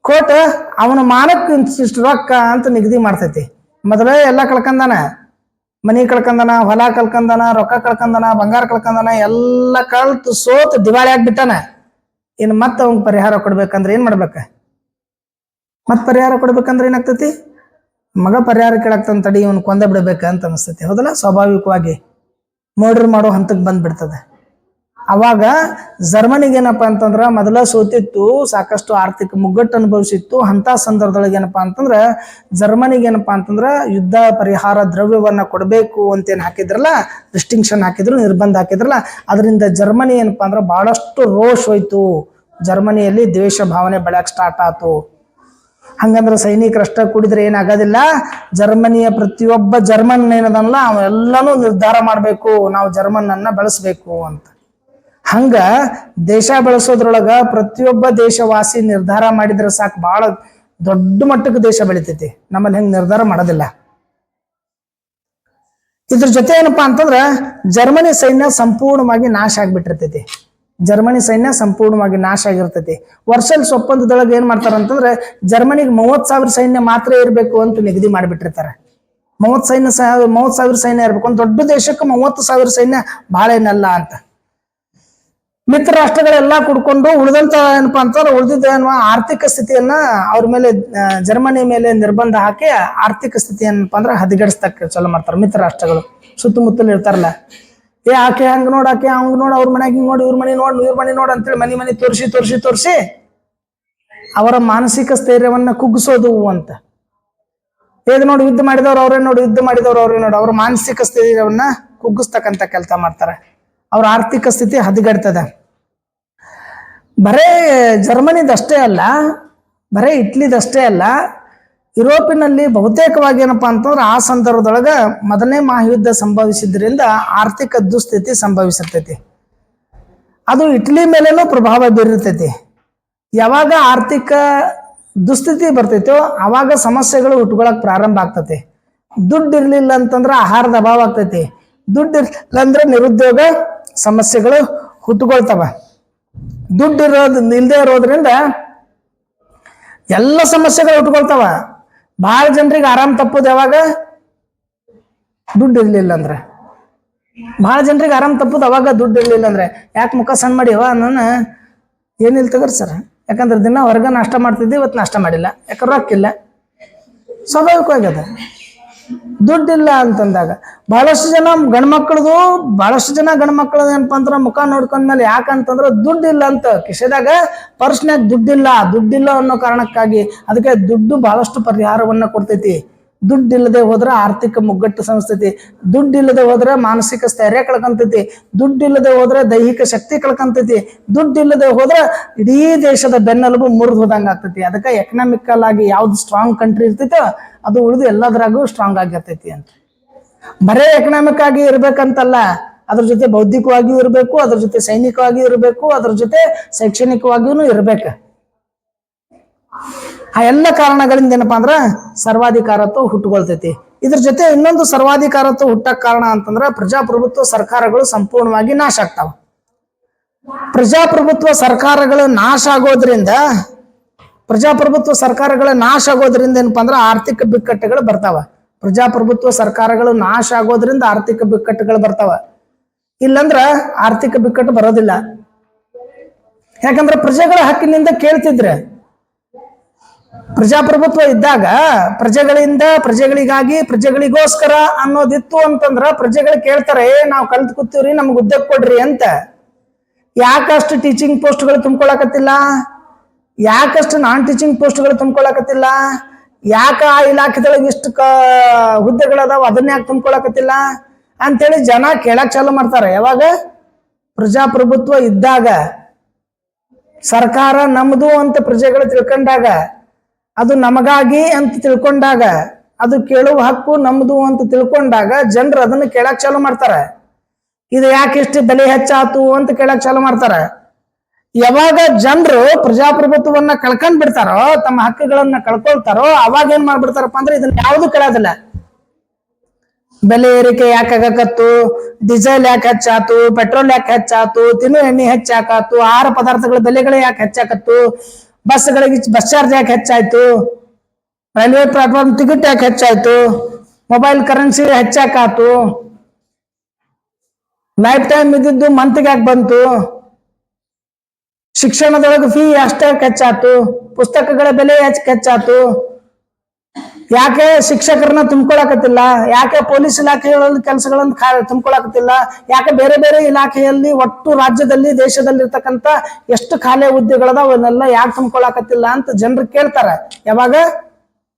ಕೋರ್ಟ್ ಅವನ ಮಾನಕ್ಕೆ ಇಷ್ಟು ರೊಕ್ಕ ಅಂತ ನಿಗದಿ ಮಾಡ್ತೈತಿ. ಮೊದಲೇ ಎಲ್ಲ ಕಳ್ಕಂದಾನ, ಮನಿ ಕಳ್ಕಂದಾನ, ಹೊಲ ಕಳ್ಕಂದಾನ, ರೊಕ್ಕ ಕಳ್ಕಂದಾನ, ಬಂಗಾರ ಕಳ್ಕಂದಾನ, ಎಲ್ಲ ಕಳ್ತು ಸೋತ್ ದಿವಾಳಿ ಆಗ್ಬಿಟ್ಟಾನ. ಇನ್ನು ಮತ್ತೆ ಅವ್ನ್ ಪರಿಹಾರ ಕೊಡ್ಬೇಕಂದ್ರೆ ಏನ್ ಮಾಡ್ಬೇಕ? ಮತ್ ಪರಿಹಾರ ಕೊಡ್ಬೇಕಂದ್ರೆ ಏನಾಗ್ತೈತಿ? ಮಗ ಪರಿಹಾರ ಕೇಳಾಕ್ತಂತ ತಡಿ ಇವನ್ ಕೊಂದ ಬಿಡ್ಬೇಕಂತ ಅನಿಸ್ತೈತಿ. ಹೌದಲ್ಲ? ಸ್ವಾಭಾವಿಕವಾಗಿ ಮರ್ಡರ್ ಮಾಡೋ ಹಂತಕ್ಕೆ ಬಂದ್ಬಿಡ್ತದೆ. ಅವಾಗ ಜರ್ಮನಿಗೆ ಏನಪ್ಪಾ ಅಂತಂದ್ರ ಮೊದಲ ಸೋತಿತ್ತು, ಸಾಕಷ್ಟು ಆರ್ಥಿಕ ಮುಗ್ಗಟ್ಟು ಅನುಭವಿಸಿತ್ತು. ಅಂತ ಸಂದರ್ಭದೊಳಗೆ ಏನಪ್ಪಾ ಅಂತಂದ್ರ ಜರ್ಮನಿಗೆ ಏನಪ್ಪಾ ಅಂತಂದ್ರ ಯುದ್ಧ ಪರಿಹಾರ ದ್ರವ್ಯವನ್ನ ಕೊಡಬೇಕು ಅಂತ ಏನ್ ಹಾಕಿದ್ರಲ್ಲ, ರಿಸ್ಟ್ರಿಕ್ಷನ್ ಹಾಕಿದ್ರು, ನಿರ್ಬಂಧ ಹಾಕಿದ್ರಲ್ಲ, ಅದರಿಂದ ಜರ್ಮನಿ ಏನಪ್ಪಾ ಅಂದ್ರ ಬಹಳಷ್ಟು ರೋಷ ಹೋಯ್ತು. ಜರ್ಮನಿಯಲ್ಲಿ ದ್ವೇಷ ಭಾವನೆ ಬೆಳಕ್ ಸ್ಟಾರ್ಟ್ ಆಯ್ತು. ಹಂಗಂದ್ರೆ ಸೈನಿಕರಷ್ಟ ಕೂಡಿದ್ರೆ ಏನಾಗೋದಿಲ್ಲ, ಜರ್ಮನಿಯ ಪ್ರತಿಯೊಬ್ಬ ಜರ್ಮನ್ ಏನದಲ್ಲ ಅವೆಲ್ಲಾನು ನಿರ್ಧಾರ ಮಾಡ್ಬೇಕು, ನಾವು ಜರ್ಮನ್ ಅನ್ನ ಬೆಳೆಸ್ಬೇಕು ಅಂತ. ಹಂಗ ದೇಶ ಬೆಳೆಸೋದ್ರೊಳಗ ಪ್ರತಿಯೊಬ್ಬ ದೇಶವಾಸಿ ನಿರ್ಧಾರ ಮಾಡಿದ್ರೆ ಸಾಕು, ಬಹಳ ದೊಡ್ಡ ಮಟ್ಟಕ್ಕೆ ದೇಶ ಬೆಳಿತೈತಿ. ನಮ್ಮಲ್ಲಿ ಹೆಂಗ್ ನಿರ್ಧಾರ ಮಾಡೋದಿಲ್ಲ. ಇದ್ರ ಜೊತೆ ಏನಪ್ಪಾ ಅಂತಂದ್ರ ಜರ್ಮನಿ ಸೈನ್ಯ ಸಂಪೂರ್ಣವಾಗಿ ನಾಶ ಆಗ್ಬಿಟ್ಟಿರ್ತೈತಿ. ಜರ್ಮನಿ ಸೈನ್ಯ ಸಂಪೂರ್ಣವಾಗಿ ನಾಶ ಆಗಿರ್ತೈತಿ. ವರ್ಷಲ್ಸ್ ಒಪ್ಪಂದದೊಳಗೆ ಏನ್ ಮಾಡ್ತಾರ ಅಂತಂದ್ರೆ ಜರ್ಮನಿಗೆ 30,000 ಸೈನ್ಯ ಮಾತ್ರ ಇರಬೇಕು ಅಂತ ನಿಗದಿ ಮಾಡಿಬಿಟ್ಟಿರ್ತಾರೆ. 30,000 ಸೈನ್ಯ ಇರ್ಬೇಕು. ಒಂದು ದೊಡ್ಡ ದೇಶಕ್ಕೆ 30,000 ಸೈನ್ಯ ಬಹಳ ಏನಲ್ಲ ಅಂತ. ಮಿತ್ರ ರಾಷ್ಟ್ರಗಳೆಲ್ಲ ಕುಡ್ಕೊಂಡು ಉಳಿದಂತ ಏನಪ್ಪಾ ಅಂತಂದ್ರೆ ಉಳಿದಿದ್ದ ಆರ್ಥಿಕ ಸ್ಥಿತಿಯನ್ನ ಅವ್ರ ಮೇಲೆ, ಜರ್ಮನಿ ಮೇಲೆ ನಿರ್ಬಂಧ ಹಾಕಿ ಆರ್ಥಿಕ ಸ್ಥಿತಿ ಏನಪ್ಪಾ ಅಂದ್ರೆ ಹದಗೆಡಿಸ್ತಕ್ಕ ಚಲೋ ಮಾಡ್ತಾರೆ ಮಿತ್ರ ರಾಷ್ಟ್ರಗಳು. ಸುತ್ತಮುತ್ತಲು ಇರ್ತಾರಲ್ಲ, ಆಕೆ ಹಂಗ ನೋಡ್, ಆಕೆ ಹಂಗ ನೋಡ್, ಅವ್ರ ಮನೆಗೆ ಹಿಂಗ್ ನೋಡಿ, ಇವ್ರ ಮನೆ ನೋಡ್ ಅಂತೇಳಿ ಮನೆ ತೋರಿಸಿ ಅವರ ಮಾನಸಿಕ ಸ್ಥೈರ್ಯವನ್ನ ಕುಗ್ಗಿಸೋದು ಅಂತ. ಹೇಗೆ ನೋಡಿ ಯುದ್ಧ ಮಾಡಿದವ್ರು ಅವ್ರೇ ನೋಡಿ, ಅವ್ರ ಮಾನಸಿಕ ಸ್ಥೈರ್ಯವನ್ನ ಕುಗ್ಗಿಸ್ತಕ್ಕಂಥ ಕೆಲಸ ಮಾಡ್ತಾರೆ. ಅವ್ರ ಆರ್ಥಿಕ ಸ್ಥಿತಿ ಹದಗೆಡ್ತದೆ. ಬರೇ ಜರ್ಮನಿದಷ್ಟೇ ಅಲ್ಲ, ಬರೇ ಇಟ್ಲಿದಷ್ಟೇ ಅಲ್ಲ, ಯುರೋಪಿನಲ್ಲಿ ಬಹುತೇಕವಾಗಿ ಏನಪ್ಪಾ ಅಂತಂದ್ರೆ ಆ ಸಂದರ್ಭದೊಳಗ ಮೊದಲನೇ ಮಹಾಯುದ್ಧ ಸಂಭವಿಸಿದ್ರಿಂದ ಆರ್ಥಿಕ ದುಸ್ಥಿತಿ ಸಂಭವಿಸಿರ್ತೈತಿ. ಅದು ಇಟಲಿ ಮೇಲೇನೂ ಪ್ರಭಾವ ಬೀರಿರ್ತೈತಿ. ಯಾವಾಗ ಆರ್ಥಿಕ ದುಸ್ಥಿತಿ ಬರ್ತೈತೋ ಅವಾಗ ಸಮಸ್ಯೆಗಳು ಹುಟ್ಕೊಳಕ್ ಪ್ರಾರಂಭ ಆಗ್ತೈತಿ. ದುಡ್ಡು ಇರ್ಲಿಲ್ಲ ಅಂತಂದ್ರೆ ಆಹಾರದ ಅಭಾವ ಆಗ್ತೈತಿ. ದುಡ್ಡು ಇರ್ಲಿಲ್ಲ ಅಂದ್ರೆ ನಿರುದ್ಯೋಗ ಸಮಸ್ಯೆಗಳು ಹುಟ್ಟುಕೊಳ್ತಾವ. ದುಡ್ಡು ಇಲ್ಲದೆ ಇರೋದ್ರಿಂದ ಎಲ್ಲ ಸಮಸ್ಯೆಗಳು ಹುಟ್ಟುಕೊಳ್ತಾವ. ಬಹಳ ಜನರಿಗೆ ಆರಾಮ್ ತಪ್ಪೋದು ಯಾವಾಗ? ದುಡ್ಡು ಇರ್ಲಿಲ್ಲ ಅಂದ್ರೆ. ಬಹಳ ಜನರಿಗೆ ಆರಾಮ್ ತಪ್ಪೋದು ಅವಾಗ ದುಡ್ಡು ಇರ್ಲಿಲ್ಲ ಅಂದ್ರೆ. ಯಾಕೆ ಮುಖ ಸಣ್ಣ ಮಾಡಿವ? ನಾನು ಏನಿಲ್ಲ ತಗರ್ ಸರ್, ಯಾಕಂದ್ರೆ ದಿನ ಹೊರಗ ನಾಷ್ಟ ಮಾಡ್ತಿದ್ದೆ, ಇವತ್ತು ನಾಷ್ಟ ಮಾಡಿಲ್ಲ, ಯಾಕಂದ್ರೆ ರೊಕ್ಕಿಲ್ಲ. ಸ್ವಾಭಾವಿಕವಾಗ್ಯದ. ದುಡ್ಡಿಲ್ಲ ಅಂತಂದಾಗ ಬಹಳಷ್ಟು ಜನ ಗಂಡ್ಮಕ್ಳದು ಏನಪ್ಪಾ ಅಂದ್ರ ಮುಖ ನೋಡ್ಕೊಂಡ್ಮೇಲೆ ಯಾಕಂತಂದ್ರ ದುಡ್ಡಿಲ್ಲ ಅಂತ, ಕಿಶೆದಾಗ ಪರ್ಸ್ನ್ಯಾಗ ದುಡ್ಡಿಲ್ಲ ಅನ್ನೋ ಕಾರಣಕ್ಕಾಗಿ. ಅದಕ್ಕೆ ದುಡ್ಡು ಬಹಳಷ್ಟು ಪರಿಹಾರವನ್ನ ಕೊಡ್ತೈತಿ. ದುಡ್ಡಿಲ್ಲದೆ ಹೋದ್ರೆ ಆರ್ಥಿಕ ಮುಗ್ಗಟ್ಟು ಸಂಸ್ಥೈತಿ. ದುಡ್ಡಿಲ್ಲದೆ ಹೋದ್ರೆ ಮಾನಸಿಕ ಸ್ಥೈರ್ಯ ಕಳ್ಕೊಂತೈತಿ. ದುಡ್ಡಿಲ್ಲದೆ ಹೋದ್ರೆ ದೈಹಿಕ ಶಕ್ತಿ ಕಳ್ಕೊಂತೈತಿ. ದುಡ್ಡಿಲ್ಲದೆ ಹೋದ್ರೆ ಇಡೀ ದೇಶದ ಬೆನ್ನೆಲುಬು ಮುರಿದು ಹೋದಂಗ ಆಗ್ತೈತಿ. ಅದಕ್ಕೆ ಎಕನಾಮಿಕಲ್ ಆಗಿ ಯಾವ್ದು ಸ್ಟ್ರಾಂಗ್ ಕಂಟ್ರಿ ಇರ್ತೈತೋ ಅದು ಉಳಿದು ಎಲ್ಲದ್ರಾಗೂ ಸ್ಟ್ರಾಂಗ್ ಆಗಿರ್ತೈತಿ ಅಂತ. ಬರೇ ಎಕನಾಮಿಕ್ ಆಗಿ ಇರ್ಬೇಕಂತಲ್ಲ, ಅದ್ರ ಜೊತೆ ಬೌದ್ಧಿಕವಾಗಿಯೂ ಇರಬೇಕು, ಅದ್ರ ಜೊತೆ ಸೈನಿಕವಾಗಿಯೂ ಇರಬೇಕು, ಅದ್ರ ಜೊತೆ ಶೈಕ್ಷಣಿಕವಾಗಿಯೂ ಇರ್ಬೇಕು. ಆ ಎಲ್ಲ ಕಾರಣಗಳಿಂದ ಏನಪ್ಪಾ ಅಂದ್ರ ಸರ್ವಾಧಿಕಾರತ್ವ ಹುಟ್ಟುಕೊಳ್ತೈತಿ. ಇದ್ರ ಜೊತೆ ಇನ್ನೊಂದು ಸರ್ವಾಧಿಕಾರತ್ವ ಹುಟ್ಟಕ್ ಕಾರಣ ಅಂತಂದ್ರ ಪ್ರಜಾಪ್ರಭುತ್ವ ಸರ್ಕಾರಗಳು ಸಂಪೂರ್ಣವಾಗಿ ನಾಶ ಆಗ್ತಾವ. ಪ್ರಜಾಪ್ರಭುತ್ವ ಸರ್ಕಾರಗಳು ನಾಶ ಆಗೋದ್ರಿಂದ ಏನಪ್ಪಾ ಅಂದ್ರ ಆರ್ಥಿಕ ಬಿಕ್ಕಟ್ಟುಗಳು ಬರ್ತಾವ. ಪ್ರಜಾಪ್ರಭುತ್ವ ಸರ್ಕಾರಗಳು ನಾಶ ಆಗೋದ್ರಿಂದ ಆರ್ಥಿಕ ಬಿಕ್ಕಟ್ಟುಗಳು ಬರ್ತಾವ. ಇಲ್ಲಂದ್ರ ಆರ್ಥಿಕ ಬಿಕ್ಕಟ್ಟು ಬರೋದಿಲ್ಲ. ಯಾಕಂದ್ರೆ ಪ್ರಜೆಗಳ ಹಕ್ಕಿನಿಂದ ಕೇಳ್ತಿದ್ರೆ, ಪ್ರಜಾಪ್ರಭುತ್ವ ಇದ್ದಾಗ ಪ್ರಜೆಗಳಿಂದ, ಪ್ರಜೆಗಳಿಗಾಗಿ, ಪ್ರಜೆಗಳಿಗೋಸ್ಕರ ಅನ್ನೋದಿತ್ತು ಅಂತಂದ್ರ ಪ್ರಜೆಗಳು ಕೇಳ್ತಾರೆ, ನಾವು ಕಲ್ತ್ ಕೂತೀವ್ರಿ, ನಮ್ಗೆ ಉದ್ಯೋಗ ಕೊಡ್ರಿ ಅಂತ. ಯಾಕಷ್ಟು ಟೀಚಿಂಗ್ ಪೋಸ್ಟ್ಗಳು ತುಂಬ್ಕೊಳಕತ್ತಿಲ್ಲ? ಯಾಕಷ್ಟು ನಾನ್ ಟೀಚಿಂಗ್ ಪೋಸ್ಟ್ಗಳು ತುಂಬ್ಕೊಳಕತ್ತಿಲ್ಲ? ಯಾಕ ಆ ಇಲಾಖೆದೊಳಗೆ ಇಷ್ಟು ಹುದ್ದೆಗಳದಾವ, ಅದನ್ನ ಯಾಕೆ ತುಂಬ್ಕೊಳಕತ್ತಿಲ್ಲ ಅಂತೇಳಿ ಜನ ಕೇಳಕ್ ಚಾಲು ಮಾಡ್ತಾರೆ. ಯಾವಾಗ? ಪ್ರಜಾಪ್ರಭುತ್ವ ಇದ್ದಾಗ, ಸರ್ಕಾರ ನಮ್ದು ಅಂತ ಪ್ರಜೆಗಳು ತಿಳ್ಕೊಂಡಾಗ, ಅದು ನಮಗಾಗಿ ಅಂತ ತಿಳ್ಕೊಂಡಾಗ, ಅದು ಕೇಳುವ ಹಕ್ಕು ನಮ್ದು ಅಂತ ತಿಳ್ಕೊಂಡಾಗ ಜನರು ಅದನ್ನ ಕೇಳಕ್ ಚಾಲು ಮಾಡ್ತಾರೆ. ಇದು ಯಾಕೆ ಇಷ್ಟು ಬೆಲೆ ಹೆಚ್ಚಾತು ಅಂತ ಕೇಳಕ್ ಚಾಲು ಮಾಡ್ತಾರೆ. ಯಾವಾಗ ಜನರು ಪ್ರಜಾಪ್ರಭುತ್ವವನ್ನ ಕಳ್ಕೊಂಡ್ ಬಿಡ್ತಾರೋ, ತಮ್ಮ ಹಕ್ಕುಗಳನ್ನ ಕಳ್ಕೊಳ್ತಾರೋ, ಅವಾಗ ಏನ್ ಮಾಡ್ಬಿಡ್ತಾರಪ್ಪ ಅಂದ್ರೆ ಇದನ್ನ ಯಾವ್ದು ಕೇಳೋದಿಲ್ಲ. ಬೆಲೆ ಏರಿಕೆ ಯಾಕೆ ಆಗಕತ್ತು, ಡೀಸೆಲ್ ಯಾಕೆ ಹೆಚ್ಚಾತು, ಪೆಟ್ರೋಲ್ ಯಾಕೆ ಹೆಚ್ಚಾತು, ತಿನ್ನು ಎಣ್ಣೆ ಹೆಚ್ಚಾಕತ್ತು, ಆಹಾರ ಪದಾರ್ಥಗಳ ಬೆಲೆಗಳು ಯಾಕೆ ಹೆಚ್ಚಾಕತ್ತು, ಬಸ್ಗಳಿಗೆ ಬಸ್ ಚಾರ್ಜ್ ಯಾಕೆ ಹೆಚ್ಚಾಯ್ತು, ರೈಲ್ವೆ ಪ್ಲಾಟ್ಫಾರ್ಮ್ ಟಿಕೆಟ್ ಯಾಕೆ ಹೆಚ್ಚಾಯ್ತು, ಮೊಬೈಲ್ ಕರೆನ್ಸಿ ಹೆಚ್ಚಾಕಾತು, ಲೈಫ್ ಟೈಮ್ ಇದ್ದಿದ್ದು ಮಂತ್ಗೆ ಯಾಕೆ ಬಂತು, ಶಿಕ್ಷಣದೊಳಗೆ ಫೀ ಅಷ್ಟಕ್ಕೆ ಹೆಚ್ಚಾತು, ಪುಸ್ತಕಗಳ ಬೆಲೆ ಹೆಚ್ಚಾತು, ಯಾಕೆ ಶಿಕ್ಷಕರನ್ನ ತುಂಬ್ಕೊಳಕತ್ತಿಲ್ಲ, ಯಾಕೆ ಪೊಲೀಸ್ ಇಲಾಖೆಗಳಲ್ಲಿ ಕೆಲಸಗಳನ್ನು ತುಂಬ್ಕೊಳಕತ್ತಿಲ್ಲ, ಯಾಕೆ ಬೇರೆ ಬೇರೆ ಇಲಾಖೆಯಲ್ಲಿ ಒಟ್ಟು ರಾಜ್ಯದಲ್ಲಿ ದೇಶದಲ್ಲಿ ಇರ್ತಕ್ಕಂಥ ಎಷ್ಟು ಖಾಲಿ ಹುದ್ದೆಗಳದ ಅವನ್ನೆಲ್ಲ ಯಾಕೆ ತುಂಬ್ಕೊಳಕತ್ತಿಲ್ಲ ಅಂತ ಜನರು ಕೇಳ್ತಾರೆ. ಯಾವಾಗ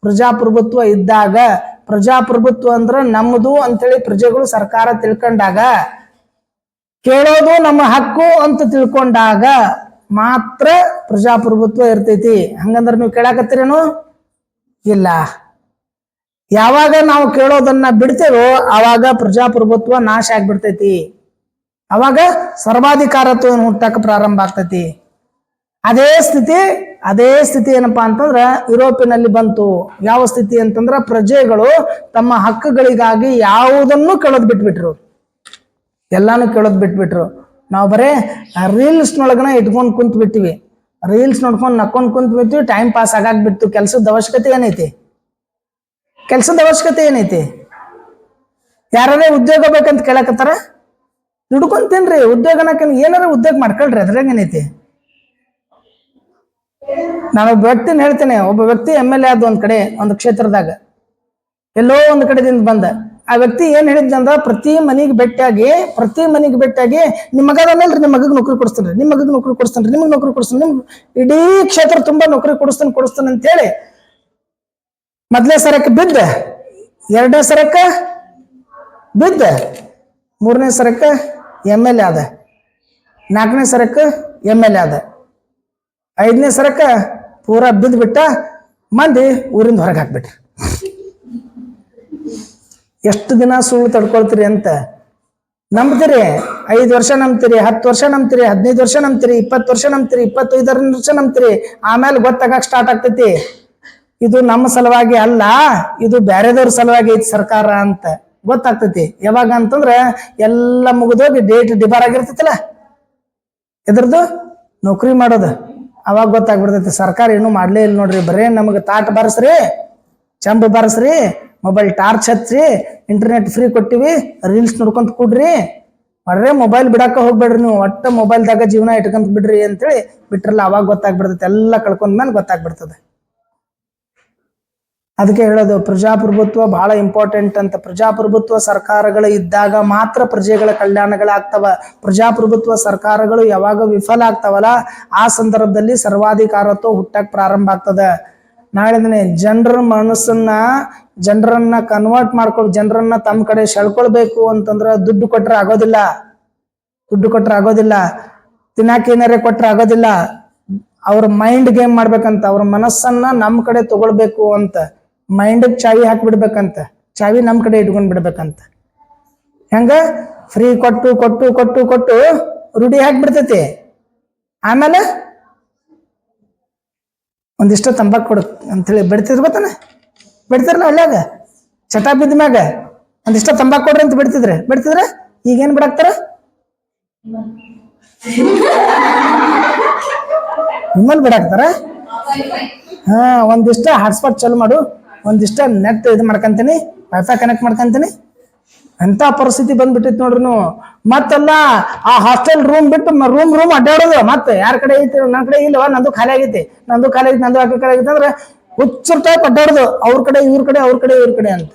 ಪ್ರಜಾಪ್ರಭುತ್ವ ಇದ್ದಾಗ, ಪ್ರಜಾಪ್ರಭುತ್ವ ಅಂದ್ರೆ ನಮ್ಮದು ಅಂತೇಳಿ ಪ್ರಜೆಗಳು ಸರ್ಕಾರ ತಿಳ್ಕೊಂಡಾಗ, ಕೇಳೋದು ನಮ್ಮ ಹಕ್ಕು ಅಂತ ತಿಳ್ಕೊಂಡಾಗ ಮಾತ್ರ ಪ್ರಜಾಪ್ರಭುತ್ವ ಇರ್ತೈತಿ. ಹಂಗಂದ್ರೆ ನೀವು ಕೇಳಾಕತ್ತೀರೇನು? ಇಲ್ಲ. ಯಾವಾಗ ನಾವು ಕೇಳೋದನ್ನ ಬಿಡ್ತೇವೋ ಆವಾಗ ಪ್ರಜಾಪ್ರಭುತ್ವ ನಾಶ ಆಗ್ಬಿಡ್ತೈತಿ. ಅವಾಗ ಸರ್ವಾಧಿಕಾರತ್ವ ಹುಟ್ಟಕ್ಕೆ ಪ್ರಾರಂಭ ಆಗ್ತೈತಿ. ಅದೇ ಸ್ಥಿತಿ ಏನಪ್ಪಾ ಅಂತಂದ್ರ ಯುರೋಪಿನಲ್ಲಿ ಬಂತು. ಯಾವ ಸ್ಥಿತಿ ಅಂತಂದ್ರ ಪ್ರಜೆಗಳು ತಮ್ಮ ಹಕ್ಕುಗಳಿಗಾಗಿ ಯಾವುದನ್ನು ಕೇಳೋದ್ ಬಿಟ್ಬಿಟ್ರು, ಎಲ್ಲಾನು ಕೇಳೋದ್ ಬಿಟ್ಬಿಟ್ರು. ನಾವು ಬರೇ ರೀಲ್ಸ್ನೊಳಗನ ಇಟ್ಕೊಂಡು ಕುಂತ್ ಬಿಟ್ಟಿವಿ, ರೀಲ್ಸ್ ನೋಡ್ಕೊಂಡು ನಕ್ಕೊಂಡ್ ಕುಂತ್ ಬಿಟ್ಟಿವಿ, ಟೈಮ್ ಪಾಸ್ ಆಗಾಗ್ಬಿಟ್ಟು. ಕೆಲಸದ ಅವಶ್ಯಕತೆ ಏನೈತಿ? ಯಾರೇ ಉದ್ಯೋಗ ಬೇಕಂತ ಕೇಳಕತ್ತಾರ? ದುಡ್ಕೊಂತೇನ್ರಿ ಉದ್ಯೋಗನಕ, ಏನಾರ ಉದ್ಯೋಗ ಮಾಡ್ಕೊಳ್ರಿ, ಅದ್ರಾಗ ಏನೈತಿ? ನಾನು ಒಬ್ಬ ವ್ಯಕ್ತಿನ ಹೇಳ್ತೇನೆ. ಒಬ್ಬ ವ್ಯಕ್ತಿ MLA ಆದ ಒಂದ್ ಕಡೆ, ಒಂದು ಕ್ಷೇತ್ರದಾಗ ಎಲ್ಲೋ ಒಂದು ಕಡೆದಿಂದ ಬಂದ. ಆ ವ್ಯಕ್ತಿ ಏನ್ ಹೇಳಿದ್ದಂದ್ರ, ಪ್ರತಿ ಮನೆಗೆ ಭೇಟಿಯಾಗಿ ನಿಮ್ ಮಗ ಅದಲ್ರಿ, ನಿಮ್ ಮಗಗ್ ನೌಕರಿ ಕೊಡಿಸ್ತೇನ್ರಿ, ನಿಮ್ ಮಗಗ್ ನೌಕರಿ ಕೊಡಿಸ್ತೇನ್ರಿ, ನಿಮ್ಗೆ ನೌಕರಿ ಕೊಡಿಸ್ತೇನೆ, ನಿಮ್ ಇಡೀ ಕ್ಷೇತ್ರ ತುಂಬಾ ನೌಕರಿ ಕೊಡಿಸ್ತೇನೆ ಅಂತ ಹೇಳಿ ಮೊದಲೇ ಸರಕ್ಕೆ ಬಿದ್ದ, 2ನೇ ಸರಕ್ಕೆ ಬಿದ್ದ, 3ನೇ ಸರಕ್ಕೆ MLA ಆದ, 4ನೇ ಸರಕ್ಕೆ MLA ಆದ, 5ನೇ ಸರಕ್ಕೆ ಪೂರಾ ಬಿದ್ದ್ಬಿಟ್ಟ. ಮಂದಿ ಊರಿಂದ ಹೊರಗೆ ಹಾಕ್ಬಿಟ್ರಿ. ಎಷ್ಟು ದಿನ ಸುಳ್ಳು ತಡ್ಕೊಳ್ತೀರಿ ಅಂತ ನಂಬ್ತೀರಿ? 5 ವರ್ಷ ನಂಬ್ತೀರಿ, 10 ವರ್ಷ ನಂಬ್ತೀರಿ, 15 ವರ್ಷ ನಂಬ್ತೀರಿ, 20 ವರ್ಷ ನಂಬ್ತೀರಿ, 25 ವರ್ಷ ನಂಬ್ತೀರಿ. ಆಮೇಲೆ ಗೊತ್ತಾಗಕ್ ಸ್ಟಾರ್ಟ್ ಆಗ್ತೈತಿ, ಇದು ನಮ್ಮ ಸಲುವಾಗಿ ಅಲ್ಲ, ಇದು ಬ್ಯಾರೆದವ್ರ ಸಲುವಾಗಿ ಐತಿ ಸರ್ಕಾರ ಅಂತ ಗೊತ್ತಾಗ್ತೈತಿ. ಯಾವಾಗ ಅಂತಂದ್ರ ಎಲ್ಲ ಮುಗಿದೋಗಿ ಡೇಟ್ ಡಿಬಾರ್ ಆಗಿರ್ತೈತಿಲ್ಲ ಇದ್ರದ್ದು ನೌಕರಿ ಮಾಡೋದು, ಅವಾಗ ಗೊತ್ತಾಗ್ಬಿಡ್ತೈತಿ ಸರ್ಕಾರ ಏನು ಮಾಡ್ಲೇ ಇಲ್ಲ ನೋಡ್ರಿ, ಬರೇ ನಮಗೆ ತಾಟ್ ಬಾರಿಸ್ರಿ, ಚಂಬ ಬಾರಿಸ್ರಿ, ಮೊಬೈಲ್ ಟಾರ್ಚ್ ಹಚ್ಚ್ರಿ, ಇಂಟರ್ನೆಟ್ ಫ್ರೀ ಕೊಟ್ಟಿವಿ, ರೀಲ್ಸ್ ನೋಡ್ಕೊಂತ ಕೂಡ್ರಿ, ಮಾಡ್ರೆ ಮೊಬೈಲ್ ಬಿಡಾಕ ಹೋಗ್ಬೇಡ್ರಿ, ನೀವು ಒಟ್ಟ ಮೊಬೈಲ್ದಾಗ ಜೀವನ ಇಟ್ಕೊಂತ ಬಿಡ್ರಿ ಅಂತೇಳಿ ಬಿಟ್ರಲ್ಲ. ಅವಾಗ ಗೊತ್ತಾಗ್ಬಿಡ್ತೈತಿ, ಎಲ್ಲ ಕಳ್ಕೊಂಡ್ಮೇಲೆ ಗೊತ್ತಾಗ್ಬಿಡ್ತದೆ. ಅದಕ್ಕೆ ಹೇಳೋದು ಪ್ರಜಾಪ್ರಭುತ್ವ ಬಹಳ ಇಂಪಾರ್ಟೆಂಟ್ ಅಂತ. ಪ್ರಜಾಪ್ರಭುತ್ವ ಸರ್ಕಾರಗಳು ಇದ್ದಾಗ ಮಾತ್ರ ಪ್ರಜೆಗಳ ಕಲ್ಯಾಣಗಳಾಗ್ತವ. ಪ್ರಜಾಪ್ರಭುತ್ವ ಸರ್ಕಾರಗಳು ಯಾವಾಗ ವಿಫಲ ಆಗ್ತಾವಲ್ಲ ಆ ಸಂದರ್ಭದಲ್ಲಿ ಸರ್ವಾಧಿಕಾರತ್ವ ಹುಟ್ಟಕ್ ಪ್ರಾರಂಭ ಆಗ್ತದ. ನಾಳೆ ದಿನ ಜನರನ್ನ ಕನ್ವರ್ಟ್ ಮಾಡ್ಕೊಂಡು ಜನರನ್ನ ತಮ್ಮ ಕಡೆ ಸೆಳ್ಕೊಳ್ಬೇಕು ಅಂತಂದ್ರ ದುಡ್ಡು ಕೊಟ್ರೆ ಆಗೋದಿಲ್ಲ, ತಿನ್ನಾಕ ಏನಾರೇ ಕೊಟ್ರೆ ಆಗೋದಿಲ್ಲ. ಅವ್ರ ಮೈಂಡ್ ಗೇಮ್ ಮಾಡ್ಬೇಕಂತ, ಅವ್ರ ಮನಸ್ಸನ್ನ ನಮ್ಮ ಕಡೆ ತಗೊಳ್ಬೇಕು ಅಂತ, ಮೈಂಡ್ ಚಾವಿ ಹಾಕ್ಬಿಡ್ಬೇಕಂತ, ಚಾವಿ ನಮ್ಮ ಕಡೆ ಇಟ್ಕೊಂಡ್ ಬಿಡ್ಬೇಕಂತ. ಹೆಂಗ ಫ್ರೀ ಕೊಟ್ಟು ಕೊಟ್ಟು ಕೊಟ್ಟು ಕೊಟ್ಟು ರೂಢಿ ಹಾಕ್ಬಿಡ್ತೈತಿ. ಆಮೇಲೆ ಒಂದಿಷ್ಟ ತಂಬಾಕು ಕೊಡು ಅಂತೇಳಿ ಬಿಡ್ತಿದ್ರು ಗೊತ್ತಾನೆ, ಬಿಡ್ತಿರಲ್ಲ ಹಳ್ಳ್ಯಾಗ ಚಟ ಬಿದ್ದ ಮ್ಯಾಗ ಒಂದಿಷ್ಟ ತಂಬಾಕು ಕೊಡ್ರಿ ಅಂತ ಬಿಡ್ತಿದ್ರೆ ಈಗೇನ್ ಬಿಡಾಕ್ತಾರ? ನಿಮ್ಮಲ್ಲಿ ಬಿಡಾಕ್ತಾರ. ಒಂದಿಷ್ಟ ಹಾಟ್ಸ್ಪಾಟ್ ಚಾಲು ಮಾಡು, ಒಂದಿಷ್ಟ ನೆಟ್ ಇದು ಮಾಡ್ಕೊಂತೀನಿ, ವೈಫೈ ಕನೆಕ್ಟ್ ಮಾಡ್ಕೊಂತೀನಿ. ಅಂತ ಪರಿಸ್ಥಿತಿ ಬಂದ್ಬಿಟ್ಟಿತ್ತು ನೋಡ್ರಿ ನೀವು. ಮತ್ತೆಲ್ಲ ಆ ಹಾಸ್ಟೆಲ್ ರೂಮ್ ಬಿಟ್ಟು ರೂಮ್ ಅಡ್ಡಾಡೋದು, ಮತ್ತೆ ಯಾರ ಕಡೆ ಐತಿ ನನ್ನ ಕಡೆ ಇಲ್ಲವ, ನಂದು ಖಾಲಿ ಆಗೈತಿ, ನಂದು ಖಾಲಿ ಆಗೈತಿ ಅಂದ್ರೆ ಹುಚ್ಚರ್ ಟೈಪ್ ಅಡ್ಡಾಡೋದು, ಅವ್ರ ಕಡೆ ಇವ್ರ ಕಡೆ ಅಂತ.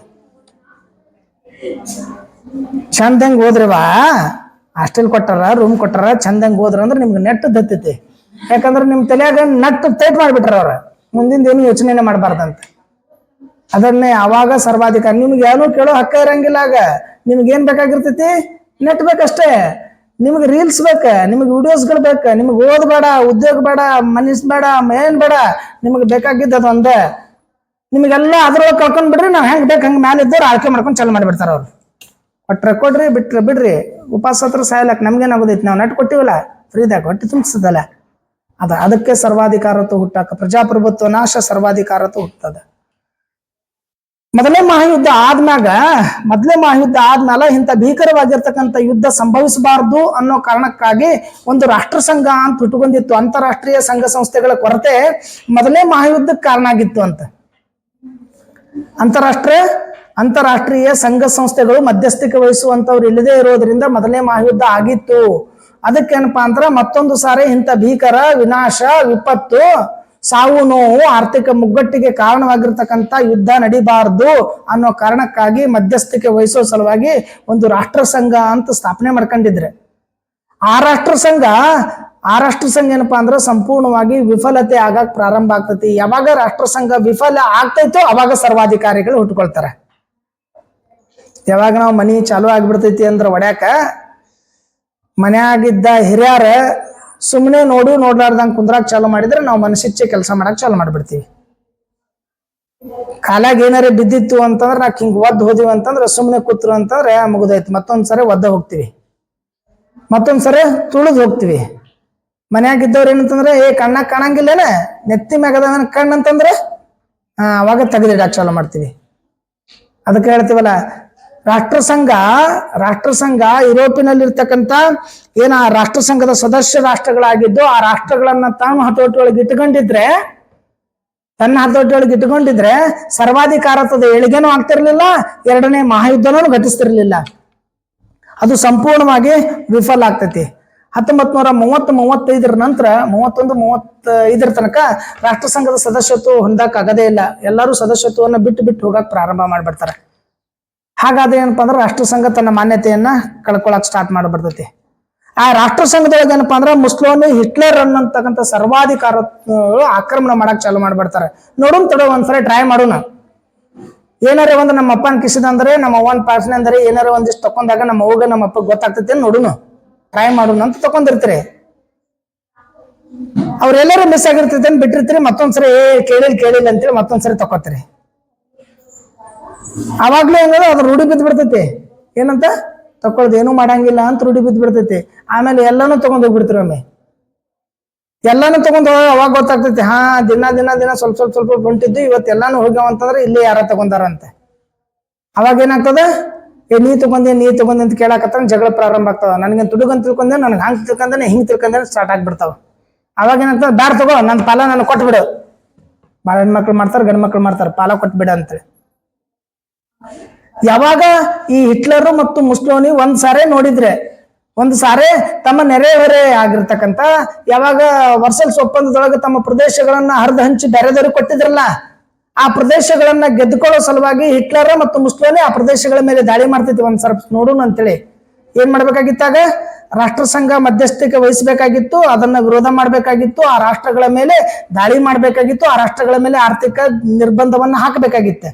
ಚಂದಂಗ್ ಹೋದ್ರಿವಾ, ಹಾಸ್ಟೆಲ್ ಕೊಟ್ಟಾರ, ರೂಮ್ ಕೊಟ್ಟಾರ, ಚಂದಂಗ್ ಹೋದ್ರ ಅಂದ್ರೆ ನಿಮ್ಗೆ ನೆಟ್ ದತ್ತೈತಿ. ಯಾಕಂದ್ರೆ ನಿಮ್ ತಲೆಯಾಗ ನಟ್ ಟೈಟ್ ಮಾಡ್ಬಿಟ್ರ ಅವ್ರ, ಮುಂದಿಂದ ಏನು ಯೋಚನೆ ಮಾಡಬಾರ್ದಂತ. ಅದನ್ನೇ ಅವಾಗ ಸರ್ವಾಧಿಕಾರ. ನಿಮ್ಗೆ ಏನೂ ಕೇಳೋ ಹಕ್ಕ ಇರಂಗಿಲ್ಲ. ಆಗ ನಿಮ್ಗೇನ್ ಬೇಕಾಗಿರ್ತೈತಿ? ನೆಟ್ ಬೇಕಷ್ಟೇ. ನಿಮ್ಗೆ ರೀಲ್ಸ್ ಬೇಕ, ನಿಮ್ಗೆ ವಿಡಿಯೋಸ್ಗಳು ಬೇಕ, ನಿಮ್ಗೆ ಓದ್ ಬೇಡ, ಉದ್ಯೋಗ ಬೇಡ, ಮನಸ್ ಬೇಡ, ಏನ್ ಬೇಡ, ನಿಮ್ಗೆ ಬೇಕಾಗಿದ್ದ ಅದು ಒಂದೇ. ನಿಮಗೆಲ್ಲ ಅದ್ರೊಳಗೆ ಕಳ್ಕೊಂಡ್ ಬಿಡ್ರಿ, ನಾವ್ ಹೆಂಗ್ ಬೇಕು ಹಂಗ ಮ್ಯಾಲ ಇದ್ದವ್ರು ಆಳ್ಕೆ ಮಾಡ್ಕೊಂಡು ಚಾಲು ಮಾಡಿಬಿಡ್ತಾರ ಅವ್ರು. ಕೊಟ್ರೆ ಕೊಡ್ರಿ, ಬಿಡ್ರಿ. ಉಪವಾಸ ಹತ್ರ ಸಾಯ್ಲಕ್ ನಮ್ಗೇನಾಗೋದೈತಿ? ನಾವು ನೆಟ್ ಕೊಟ್ಟಿವಲ್ಲ ಫ್ರೀದಾಗ, ಹೊಟ್ಟೆ ತುಂಬಿಸ್ತದಲ್ಲ. ಅದಕ್ಕೆ ಸರ್ವಾಧಿಕಾರತ್ವ ಹುಟ್ಟಾಕ. ಪ್ರಜಾಪ್ರಭುತ್ವ ನಾಶ, ಸರ್ವಾಧಿಕಾರತ್ವ ಹುಟ್ಟದ. ಮೊದಲನೇ ಮಹಾಯುದ್ಧ ಆದ್ಮೇಲೆ ಇಂಥ ಭೀಕರವಾಗಿರ್ತಕ್ಕಂಥ ಯುದ್ಧ ಸಂಭವಿಸಬಾರದು ಅನ್ನೋ ಕಾರಣಕ್ಕಾಗಿ ಒಂದು ರಾಷ್ಟ್ರ ಸಂಘ ಅಂತ ಹುಟ್ಟುಕೊಂಡಿತ್ತು. ಅಂತಾರಾಷ್ಟ್ರೀಯ ಸಂಘ ಸಂಸ್ಥೆಗಳ ಕೊರತೆ ಮೊದಲನೇ ಮಹಾಯುದ್ಧಕ್ಕೆ ಕಾರಣ ಆಗಿತ್ತು ಅಂತ. ಅಂತಾರಾಷ್ಟ್ರೀಯ ಸಂಘ ಸಂಸ್ಥೆಗಳು ಮಧ್ಯಸ್ಥಿಕೆ ವಹಿಸುವಂತವ್ರು ಇಲ್ಲದೆ ಇರೋದ್ರಿಂದ ಮೊದಲನೇ ಮಹಾಯುದ್ಧ ಆಗಿತ್ತು. ಅದಕ್ಕೇನಪ್ಪಾ ಅಂದ್ರ ಮತ್ತೊಂದು ಸಾರಿ ಇಂಥ ಭೀಕರ ವಿನಾಶ, ವಿಪತ್ತು, ಸಾವು ನೋವು, ಆರ್ಥಿಕ ಮುಗ್ಗಟ್ಟಿಗೆ ಕಾರಣವಾಗಿರ್ತಕ್ಕಂಥ ಯುದ್ಧ ನಡಿಬಾರ್ದು ಅನ್ನೋ ಕಾರಣಕ್ಕಾಗಿ ಮಧ್ಯಸ್ಥಿಕೆ ವಹಿಸೋ ಸಲುವಾಗಿ ಒಂದು ರಾಷ್ಟ್ರ ಸಂಘ ಅಂತ ಸ್ಥಾಪನೆ ಮಾಡ್ಕೊಂಡಿದ್ರೆ, ಆ ರಾಷ್ಟ್ರ ಸಂಘ ಏನಪ್ಪಾ ಅಂದ್ರೆ ಸಂಪೂರ್ಣವಾಗಿ ವಿಫಲತೆ ಆಗಕ್ ಪ್ರಾರಂಭ ಆಗ್ತೈತಿ. ಯಾವಾಗ ರಾಷ್ಟ್ರ ಸಂಘ ವಿಫಲ ಆಗ್ತೈತೋ ಅವಾಗ ಸರ್ವಾಧಿಕಾರಿಗಳು ಹುಟ್ಕೊಳ್ತಾರೆ. ಯಾವಾಗ ನಾವು ಮನಿ ಚಾಲು ಆಗ್ಬಿಡ್ತೈತಿ ಅಂದ್ರೆ ಒಡ್ಯಾಕ ಮನ್ಯಾಗಿದ್ದ ಹಿರಿಯರ ಸುಮ್ಮನೆ ನೋಡ್ಲಾರ್ದಂಗೆ ಕುಂದ್ರಾಕ್ ಚಾಲು ಮಾಡಿದ್ರೆ ನಾವು ಮನಸ್ಸಿಚ್ಚೆ ಕೆಲಸ ಮಾಡಕ್ ಚಾಲು ಮಾಡ್ಬಿಡ್ತೀವಿ. ಕಾಲಾಗ ಏನಾರ ಬಿದ್ದಿತ್ತು ಅಂತಂದ್ರೆ ನಾಕ್ ಹಿಂಗ್ ಒದ್ದು ಹೋದಿವಿ ಅಂತಂದ್ರೆ ಸುಮ್ಮನೆ ಕೂತ್ರು ಅಂತಂದ್ರೆ ಮುಗಿದೈತಿ. ಮತ್ತೊಂದ್ಸರಿ ಒದ್ದ ಹೋಗ್ತಿವಿ, ಮತ್ತೊಂದ್ಸರಿ ತುಳಿದು ಹೋಗ್ತಿವಿ. ಮನ್ಯಾಗಿದ್ದವ್ರು ಏನಂತಂದ್ರೆ ಕಣ್ಣಾಗ ಕಾಣಂಗಿಲ್ಲೇನ, ನೆತ್ತಿ ಮ್ಯಾಗದ ಕಣ್ಣು ಅಂತಂದ್ರೆ ಅವಾಗ ತೆಗೆದಿಡಾಕ್ ಚಾಲು ಮಾಡ್ತೀವಿ. ಅದಕ್ಕೆ ಹೇಳ್ತೀವಲ್ಲ, ರಾಷ್ಟ್ರ ಸಂಘ ಯುರೋಪಿನಲ್ಲಿ ಇರ್ತಕ್ಕಂಥ ಏನ ರಾಷ್ಟ್ರ ಸಂಘದ ಸದಸ್ಯ ರಾಷ್ಟ್ರಗಳಾಗಿದ್ದು ಆ ರಾಷ್ಟ್ರಗಳನ್ನ ತನ್ನ ಹತೋಟಿಯೊಳಗೆ ಇಟ್ಟುಕೊಂಡಿದ್ರೆ ಸರ್ವಾಧಿಕಾರತ್ವದ ಏಳಿಗೆನೂ ಆಗ್ತಿರ್ಲಿಲ್ಲ, ಎರಡನೇ ಮಹಾಯುದ್ಧನೂ ಘಟಿಸ್ತಿರ್ಲಿಲ್ಲ. ಅದು ಸಂಪೂರ್ಣವಾಗಿ ವಿಫಲ ಆಗ್ತೈತಿ. 1935 ನಂತರ 31-35 ತನಕ ರಾಷ್ಟ್ರ ಸಂಘದ ಸದಸ್ಯತ್ವ ಹೊಂದಕ್ ಆಗದೇ ಇಲ್ಲ. ಎಲ್ಲರೂ ಸದಸ್ಯತ್ವವನ್ನು ಬಿಟ್ಟು ಹೋಗಕ್ ಪ್ರಾರಂಭ ಮಾಡ್ಬಿಡ್ತಾರೆ. ಹಾಗಾದ್ರೆ ಏನಪ್ಪಾ ಅಂದ್ರೆ ರಾಷ್ಟ್ರ ಸಂಘ ತನ್ನ ಮಾನ್ಯತೆಯನ್ನ ಕಳ್ಕೊಳಕ್ ಸ್ಟಾರ್ಟ್ ಮಾಡ್ಬಿಡ್ತೈತಿ. ಆ ರಾಷ್ಟ್ರ ಸಂಘದೊಳಗೆ ಏನಪ್ಪಾ ಅಂದ್ರೆ ಮುಸ್ಲೋನಿ, ಹಿಟ್ಲರ್ ಅನ್ನತಕ್ಕಂಥ ಸರ್ವಾಧಿಕಾರ ಆಕ್ರಮಣ ಮಾಡಕ್ ಚಾಲು ಮಾಡ್ಬಿಡ್ತಾರೆ. ನೋಡೋಣ ತಡೋ ಒಂದ್ಸರಿ ಟ್ರೈ ಮಾಡೋಣ. ಏನಾರ ಒಂದು ನಮ್ಮ ಅಪ್ಪನ ಕಿಸಿದಂದ್ರೆ, ನಮ್ಮ ಅವ್ವನ ಪಾರ್ಸನೆ ಅಂದ್ರೆ ಏನಾರ ಒಂದಿಷ್ಟು ತಕೊಂಡಾಗ ನಮ್ಮ ಅವ್ಗ ನಮ್ಮ ಅಪ್ಪ ಗೊತ್ತಾಗ್ತೈತೆ ನೋಡೋಣ, ಟ್ರೈ ಮಾಡೋಣ ಅಂತ ತಕೊಂಡಿರ್ತೀರಿ. ಅವ್ರೆಲ್ಲರೂ ಮಿಸ್ ಆಗಿರ್ತೈತೆ ಅಂತ ಬಿಟ್ಟಿರ್ತೀರಿ. ಮತ್ತೊಂದ್ಸರಿ ಕೇಳಿಲ್ಲ ಅಂತೇಳಿ ಮತ್ತೊಂದ್ಸರಿ ತಕೋತೀರಿ. ಅವಾಗ್ಲೂ ಏನದ ಅದ್ರ ರೂಢಿ ಬಿದ್ದು ಬಿಡ್ತೈತಿ. ಏನಂತ ತಕೊಳ್ದು ಏನೂ ಮಾಡಂಗಿಲ್ಲ ಅಂತ ರೂಢಿ ಬಿದ್ದು ಬಿಡ್ತೈತಿ. ಆಮೇಲೆ ಎಲ್ಲಾನು ತಗೊಂಡ್ ಹೋಗ್ಬಿಡ್ತೀರಿ. ಒಮ್ಮೆ ಎಲ್ಲಾನು ತಗೊಂಡ್ ಅವಾಗ ಗೊತ್ತಾಗ್ತೈತಿ, ಹಾ ದಿನ ಸ್ವಲ್ಪ ಹೊಂಟಿದ್ದು ಇವತ್ತು ಎಲ್ಲಾನು ಹೋಗ್ಯಾವ ಅಂತಂದ್ರೆ ಇಲ್ಲಿ ಯಾರ ತಗೊಂಡಾರ ಅಂತ. ಅವಾಗ ಏನಾಗ್ತದ, ನೀ ತಗೊಂಡೆ ಅಂತ ಕೇಳಾಕತ್ತ ಜಗಳ ಪ್ರಾರಂಭ ಆಗ್ತಾವ. ನನಗೆ ತುಡುಗಂತ ತಿಳ್ಕೊಂಡೆ, ನನ್ಗೆ ಹಂಗ್ ತಿಳ್ಕೊಂಡೆ, ಹಿಂಗ್ ತಿಳ್ಕೊಂಡೆ ಸ್ಟಾರ್ಟ್ ಆಗ್ಬಿಡ್ತಾವ. ಅವಾಗ ಏನಾಗ್ತದ, ಬ್ಯಾಡ್ ತಗೋ, ನನ್ನ ಪಾಲ ನಾನು ಕೊಟ್ಬಿಡು. ಬಾಳ ಹೆಣ್ಮಕ್ಳು ಮಾಡ್ತಾರ, ಗಂಡ್ ಮಕ್ಳು ಮಾಡ್ತಾರ, ಪಾಲ ಕೊಟ್ಬಿಡ ಅಂತೇಳಿ. ಯಾವಾಗ ಈ ಹಿಟ್ಲರ್ ಮತ್ತು ಮುಸ್ಲೋನಿ ಒಂದ್ ಸಾರಿ ತಮ್ಮ ನೆರೆಹೊರೆ ಆಗಿರ್ತಕ್ಕಂಥ ಯಾವಾಗ ವರ್ಸಲ್ಸ್ ಒಪ್ಪಂದದೊಳಗೆ ತಮ್ಮ ಪ್ರದೇಶಗಳನ್ನ ಹರಿದು ಹಂಚಿ ಬೇರೆದವ್ರಿಗೆ ಕೊಟ್ಟಿದ್ರಲ್ಲ, ಆ ಪ್ರದೇಶಗಳನ್ನ ಗೆದ್ದುಕೊಳ್ಳೋ ಸಲುವಾಗಿ ಹಿಟ್ಲರ್ ಮತ್ತು ಮುಸ್ಲೋನಿ ಆ ಪ್ರದೇಶಗಳ ಮೇಲೆ ದಾಳಿ ಮಾಡ್ತೈತಿ. ಒಂದ್ ಸ್ವಲ್ಪ ನೋಡೋಣ ಅಂತೇಳಿ ಏನ್ ಮಾಡ್ಬೇಕಾಗಿತ್ತಾಗ, ರಾಷ್ಟ್ರ ಸಂಘ ಮಧ್ಯಸ್ಥಿಕೆ ವಹಿಸಬೇಕಾಗಿತ್ತು, ಅದನ್ನ ವಿರೋಧ ಮಾಡ್ಬೇಕಾಗಿತ್ತು, ಆ ರಾಷ್ಟ್ರಗಳ ಮೇಲೆ ದಾಳಿ ಮಾಡ್ಬೇಕಾಗಿತ್ತು, ಆ ರಾಷ್ಟ್ರಗಳ ಮೇಲೆ ಆರ್ಥಿಕ ನಿರ್ಬಂಧವನ್ನ ಹಾಕಬೇಕಾಗಿತ್ತು.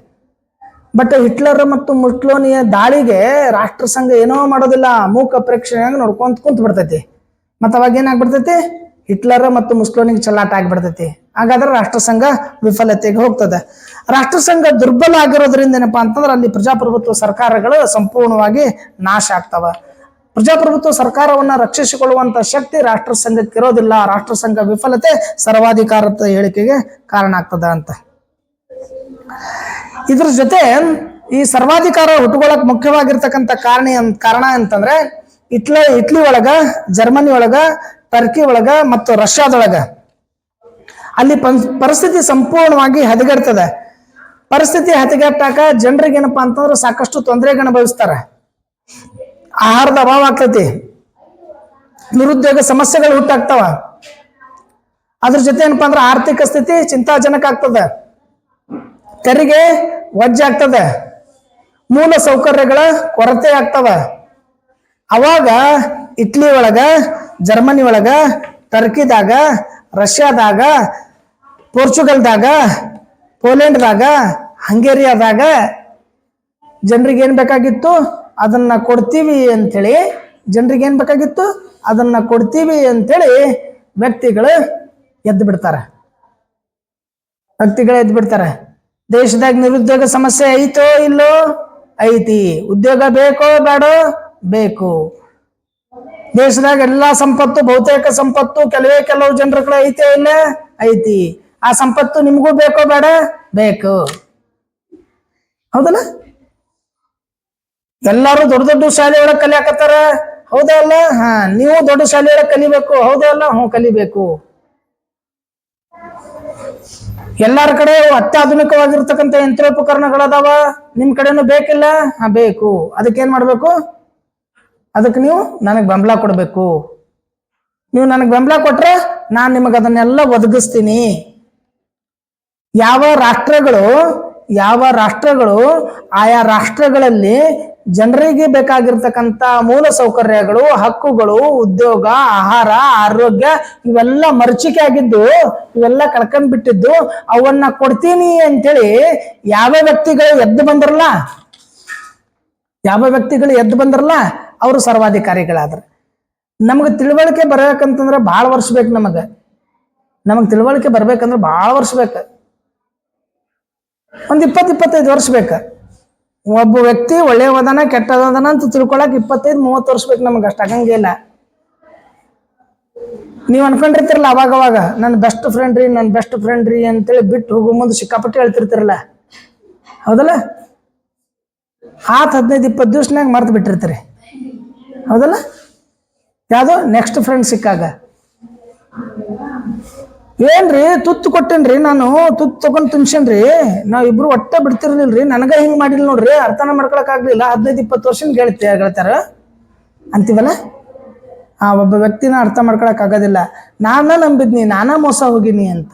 ಬಟ್ ಹಿಟ್ಲರ್ ಮತ್ತು ಮುಸ್ಲೋನಿಯ ದಾಳಿಗೆ ರಾಷ್ಟ್ರ ಸಂಘ ಏನೋ ಮಾಡೋದಿಲ್ಲ, ಮೂಕ ಪ್ರೇಕ್ಷಣೆಯಾಗಿ ನೋಡ್ಕೊಂತ ಕುಂತ ಬಿಡ್ತೈತಿ. ಮತ್ತ ಅವಾಗ ಏನಾಗ್ಬಿಡ್ತೈತಿ, ಹಿಟ್ಲರ್ ಮತ್ತು ಮುಸ್ಲೋನಿಗೆ ಚಲ್ಲಾಟ ಆಗ್ಬಿಡ್ತೈತಿ. ಹಾಗಾದ್ರೆ ರಾಷ್ಟ್ರ ಸಂಘ ವಿಫಲತೆಗೆ ಹೋಗ್ತದೆ. ರಾಷ್ಟ್ರ ಸಂಘ ದುರ್ಬಲ ಆಗಿರೋದ್ರಿಂದ ಏನಪ್ಪಾ ಅಂತಂದ್ರೆ ಅಲ್ಲಿ ಪ್ರಜಾಪ್ರಭುತ್ವ ಸರ್ಕಾರಗಳು ಸಂಪೂರ್ಣವಾಗಿ ನಾಶ ಆಗ್ತವ. ಪ್ರಜಾಪ್ರಭುತ್ವ ಸರ್ಕಾರವನ್ನ ರಕ್ಷಿಸಿಕೊಳ್ಳುವಂತ ಶಕ್ತಿ ರಾಷ್ಟ್ರ ಸಂಘಕ್ಕೆ ಇರೋದಿಲ್ಲ. ರಾಷ್ಟ್ರ ಸಂಘ ವಿಫಲತೆ ಸರ್ವಾಧಿಕಾರದ ಹೇಳಿಕೆಗೆ ಕಾರಣ ಆಗ್ತದ ಅಂತ. ಇದ್ರ ಜೊತೆ ಈ ಸರ್ವಾಧಿಕಾರ ಹುಟ್ಟುಕೊಳ್ಳಕ್ ಮುಖ್ಯವಾಗಿರ್ತಕ್ಕಂಥ ಕಾರಣ ಅಂತಂದ್ರೆ ಇಟ್ಲಿ ಒಳಗ, ಜರ್ಮನಿ ಒಳಗ, ಟರ್ಕಿ ಒಳಗ ಮತ್ತು ರಷ್ಯಾದೊಳಗ ಅಲ್ಲಿ ಪರಿಸ್ಥಿತಿ ಸಂಪೂರ್ಣವಾಗಿ ಹದಗೆಡ್ತದೆ. ಪರಿಸ್ಥಿತಿ ಹದಗೆಟ್ಟಾಕ ಜನರಿಗೆ ಏನಪ್ಪಾ ಅಂತಂದ್ರೆ ಸಾಕಷ್ಟು ತೊಂದರೆಗಳನ್ನ ಅನುಭವಿಸ್ತಾರೆ. ಆಹಾರದ ಅಭಾವ ಆಗ್ತೈತಿ, ನಿರುದ್ಯೋಗ ಸಮಸ್ಯೆಗಳು ಹುಟ್ಟಾಗ್ತಾವ. ಅದ್ರ ಜೊತೆ ಏನಪ್ಪಾ ಅಂದ್ರೆ ಆರ್ಥಿಕ ಸ್ಥಿತಿ ಚಿಂತಾಜನಕ ಆಗ್ತದೆ, ತೆರಿಗೆ ವಜ್ಜಾಗ್ತದೆ, ಮೂಲ ಸೌಕರ್ಯಗಳ ಕೊರತೆ ಆಗ್ತವ. ಅವಾಗ ಇಟ್ಲಿ ಒಳಗ, ಜರ್ಮನಿ ಒಳಗ, ಟರ್ಕಿದಾಗ, ರಷ್ಯಾದಾಗ, ಪೋರ್ಚುಗಲ್ದಾಗ, ಪೋಲೆಂಡ್ದಾಗ, ಹಂಗೇರಿಯಾದಾಗ ಜನರಿಗೆ ಏನ್ ಬೇಕಾಗಿತ್ತು ಅದನ್ನ ಕೊಡ್ತೀವಿ ಅಂತೇಳಿ, ವ್ಯಕ್ತಿಗಳು ಎದ್ದು ಬಿಡ್ತಾರೆ. ದೇಶದಾಗ ನಿರುದ್ಯೋಗ ಸಮಸ್ಯೆ ಐತೋ ಇಲ್ಲೋ? ಐತಿ. ಉದ್ಯೋಗ ಬೇಕೋ ಬೇಡೋ? ಬೇಕು. ದೇಶದಾಗ ಎಲ್ಲಾ ಸಂಪತ್ತು, ಬಹುತೇಕ ಸಂಪತ್ತು ಕೆಲವು ಜನರ ಐತೆ ಇಲ್ಲ? ಐತಿ. ಆ ಸಂಪತ್ತು ನಿಮಗೂ ಬೇಕೋ ಬೇಡ? ಬೇಕು. ಹೌದಲ್ಲ? ಎಲ್ಲಾರು ದೊಡ್ಡ ದೊಡ್ಡ ಶಾಲೆ ಒಳಗೆ ಕಲಿಯಾಕತ್ತಾರ, ಹೌದಾ ಅಲ್ಲ? ನೀವು ದೊಡ್ಡ ಶಾಲೆ ಒಳಗೆ ಕಲಿಬೇಕು, ಹೌದಾ ಅಲ್ಲ? ಕಲಿಬೇಕು. ಎಲ್ಲಾರ ಕಡೆ ಅತ್ಯಾಧುನಿಕವಾಗಿರ್ತಕ್ಕಂಥ ಯಂತ್ರೋಪಕರಣಗಳದಾವ, ನಿಮ್ ಕಡೆನೂ ಬೇಕಿಲ್ಲ? ಬೇಕು. ಅದಕ್ಕೇನ್ ಮಾಡ್ಬೇಕು? ಅದಕ್ಕೆ ನೀವು ನನಗೆ ಬೆಂಬಲ ಕೊಡ್ಬೇಕು. ನೀವು ನನಗೆ ಬೆಂಬಲ ಕೊಟ್ರೆ ನಾನು ನಿಮಗೆ ಅದನ್ನೆಲ್ಲ ಒದಗಿಸ್ತೀನಿ. ಯಾವ ರಾಷ್ಟ್ರಗಳು ಆಯಾ ರಾಷ್ಟ್ರಗಳಲ್ಲಿ ಜನರಿಗೆ ಬೇಕಾಗಿರ್ತಕ್ಕಂಥ ಮೂಲ ಸೌಕರ್ಯಗಳು, ಹಕ್ಕುಗಳು, ಉದ್ಯೋಗ, ಆಹಾರ, ಆರೋಗ್ಯ ಇವೆಲ್ಲ ಮರೀಚಿಕೆ ಆಗಿದ್ದು, ಇವೆಲ್ಲ ಕಳ್ಕೊಂಡ್ ಬಿಟ್ಟಿದ್ದು, ಅವನ್ನ ಕೊಡ್ತೀನಿ ಅಂತೇಳಿ ಯಾವ ವ್ಯಕ್ತಿಗಳು ಎದ್ದು ಬಂದ್ರಲ್ಲ ಅವರು ಸರ್ವಾಧಿಕಾರಿಗಳಾದ್ರು. ನಮಗೆ ತಿಳುವಳಿಕೆ ಬರ್ಬೇಕಂತಂದ್ರೆ ಬಹಳ ವರ್ಷ ಬೇಕು. ನಮಗೆ ತಿಳುವಳಿಕೆ ಬರ್ಬೇಕಂದ್ರೆ ಬಹಳ ವರ್ಷ ಬೇಕು. ಒಂದು 20-25 ವರ್ಷ ಬೇಕು. ಒಬ್ಬ ವ್ಯಕ್ತಿ ಒಳ್ಳೆಯವದನ ಕೆಟ್ಟದನ ಅಂತ ತಿಳ್ಕೊಳಕ್ 25-30 ವರ್ಷ ಬೇಕು. ನಮಗೆ ಅಷ್ಟು ಆಗಂಗೇ ಇಲ್ಲ. ನೀವು ಅನ್ಕೊಂಡಿರ್ತಿರಲ್ಲ ಅವಾಗವಾಗ ನನ್ನ ಬೆಸ್ಟ್ ಫ್ರೆಂಡ್ ರೀ ಅಂತೇಳಿ ಬಿಟ್ಟು ಹೋಗೋ ಮುಂದೆ ಸಿಕ್ಕಾಪಟ್ಟೆ ಹೇಳ್ತಿರ್ತಿರಲ್ಲ, ಹೌದಲ್ಲ? 15-20 ದಿವ್ಸನಾಗ ಮರ್ತು ಬಿಟ್ಟಿರ್ತೀರಿ, ಹೌದಲ್ಲ? ಯಾವ್ದು ನೆಕ್ಸ್ಟ್ ಫ್ರೆಂಡ್ ಸಿಕ್ಕಾಗ ಏನ್ರಿ ತುತ್ತು ಕೊಟ್ಟೇನ್ರಿ, ನಾನು ತುತ್ತು ತಗೊಂಡ್ ತಿನ್ಸೇನ್ರಿ, ನಾವ್ ಇಬ್ರು ಒಟ್ಟೆ ಬಿಡ್ತಿರ್ಲಿಲ್ರಿ, ನನಗ ಹಿಂಗ್ ಮಾಡಿಲ್ ನೋಡ್ರಿ, ಅರ್ಥನ ಮಾಡ್ಕೊಳಕ್ ಆಗ್ಲಿಲ್ಲ, 15-20 ವರ್ಷ ಹೇಳ್ತಾರ ಅಂತೀವಲ್ಲ. ಒಬ್ಬ ವ್ಯಕ್ತಿನ ಅರ್ಥ ಮಾಡ್ಕೊಳಕ್ ಆಗೋದಿಲ್ಲ. ನಾನ ನಂಬಿದ್ನಿ, ನಾನಾ ಮೋಸ ಹೋಗಿನಿ ಅಂತ.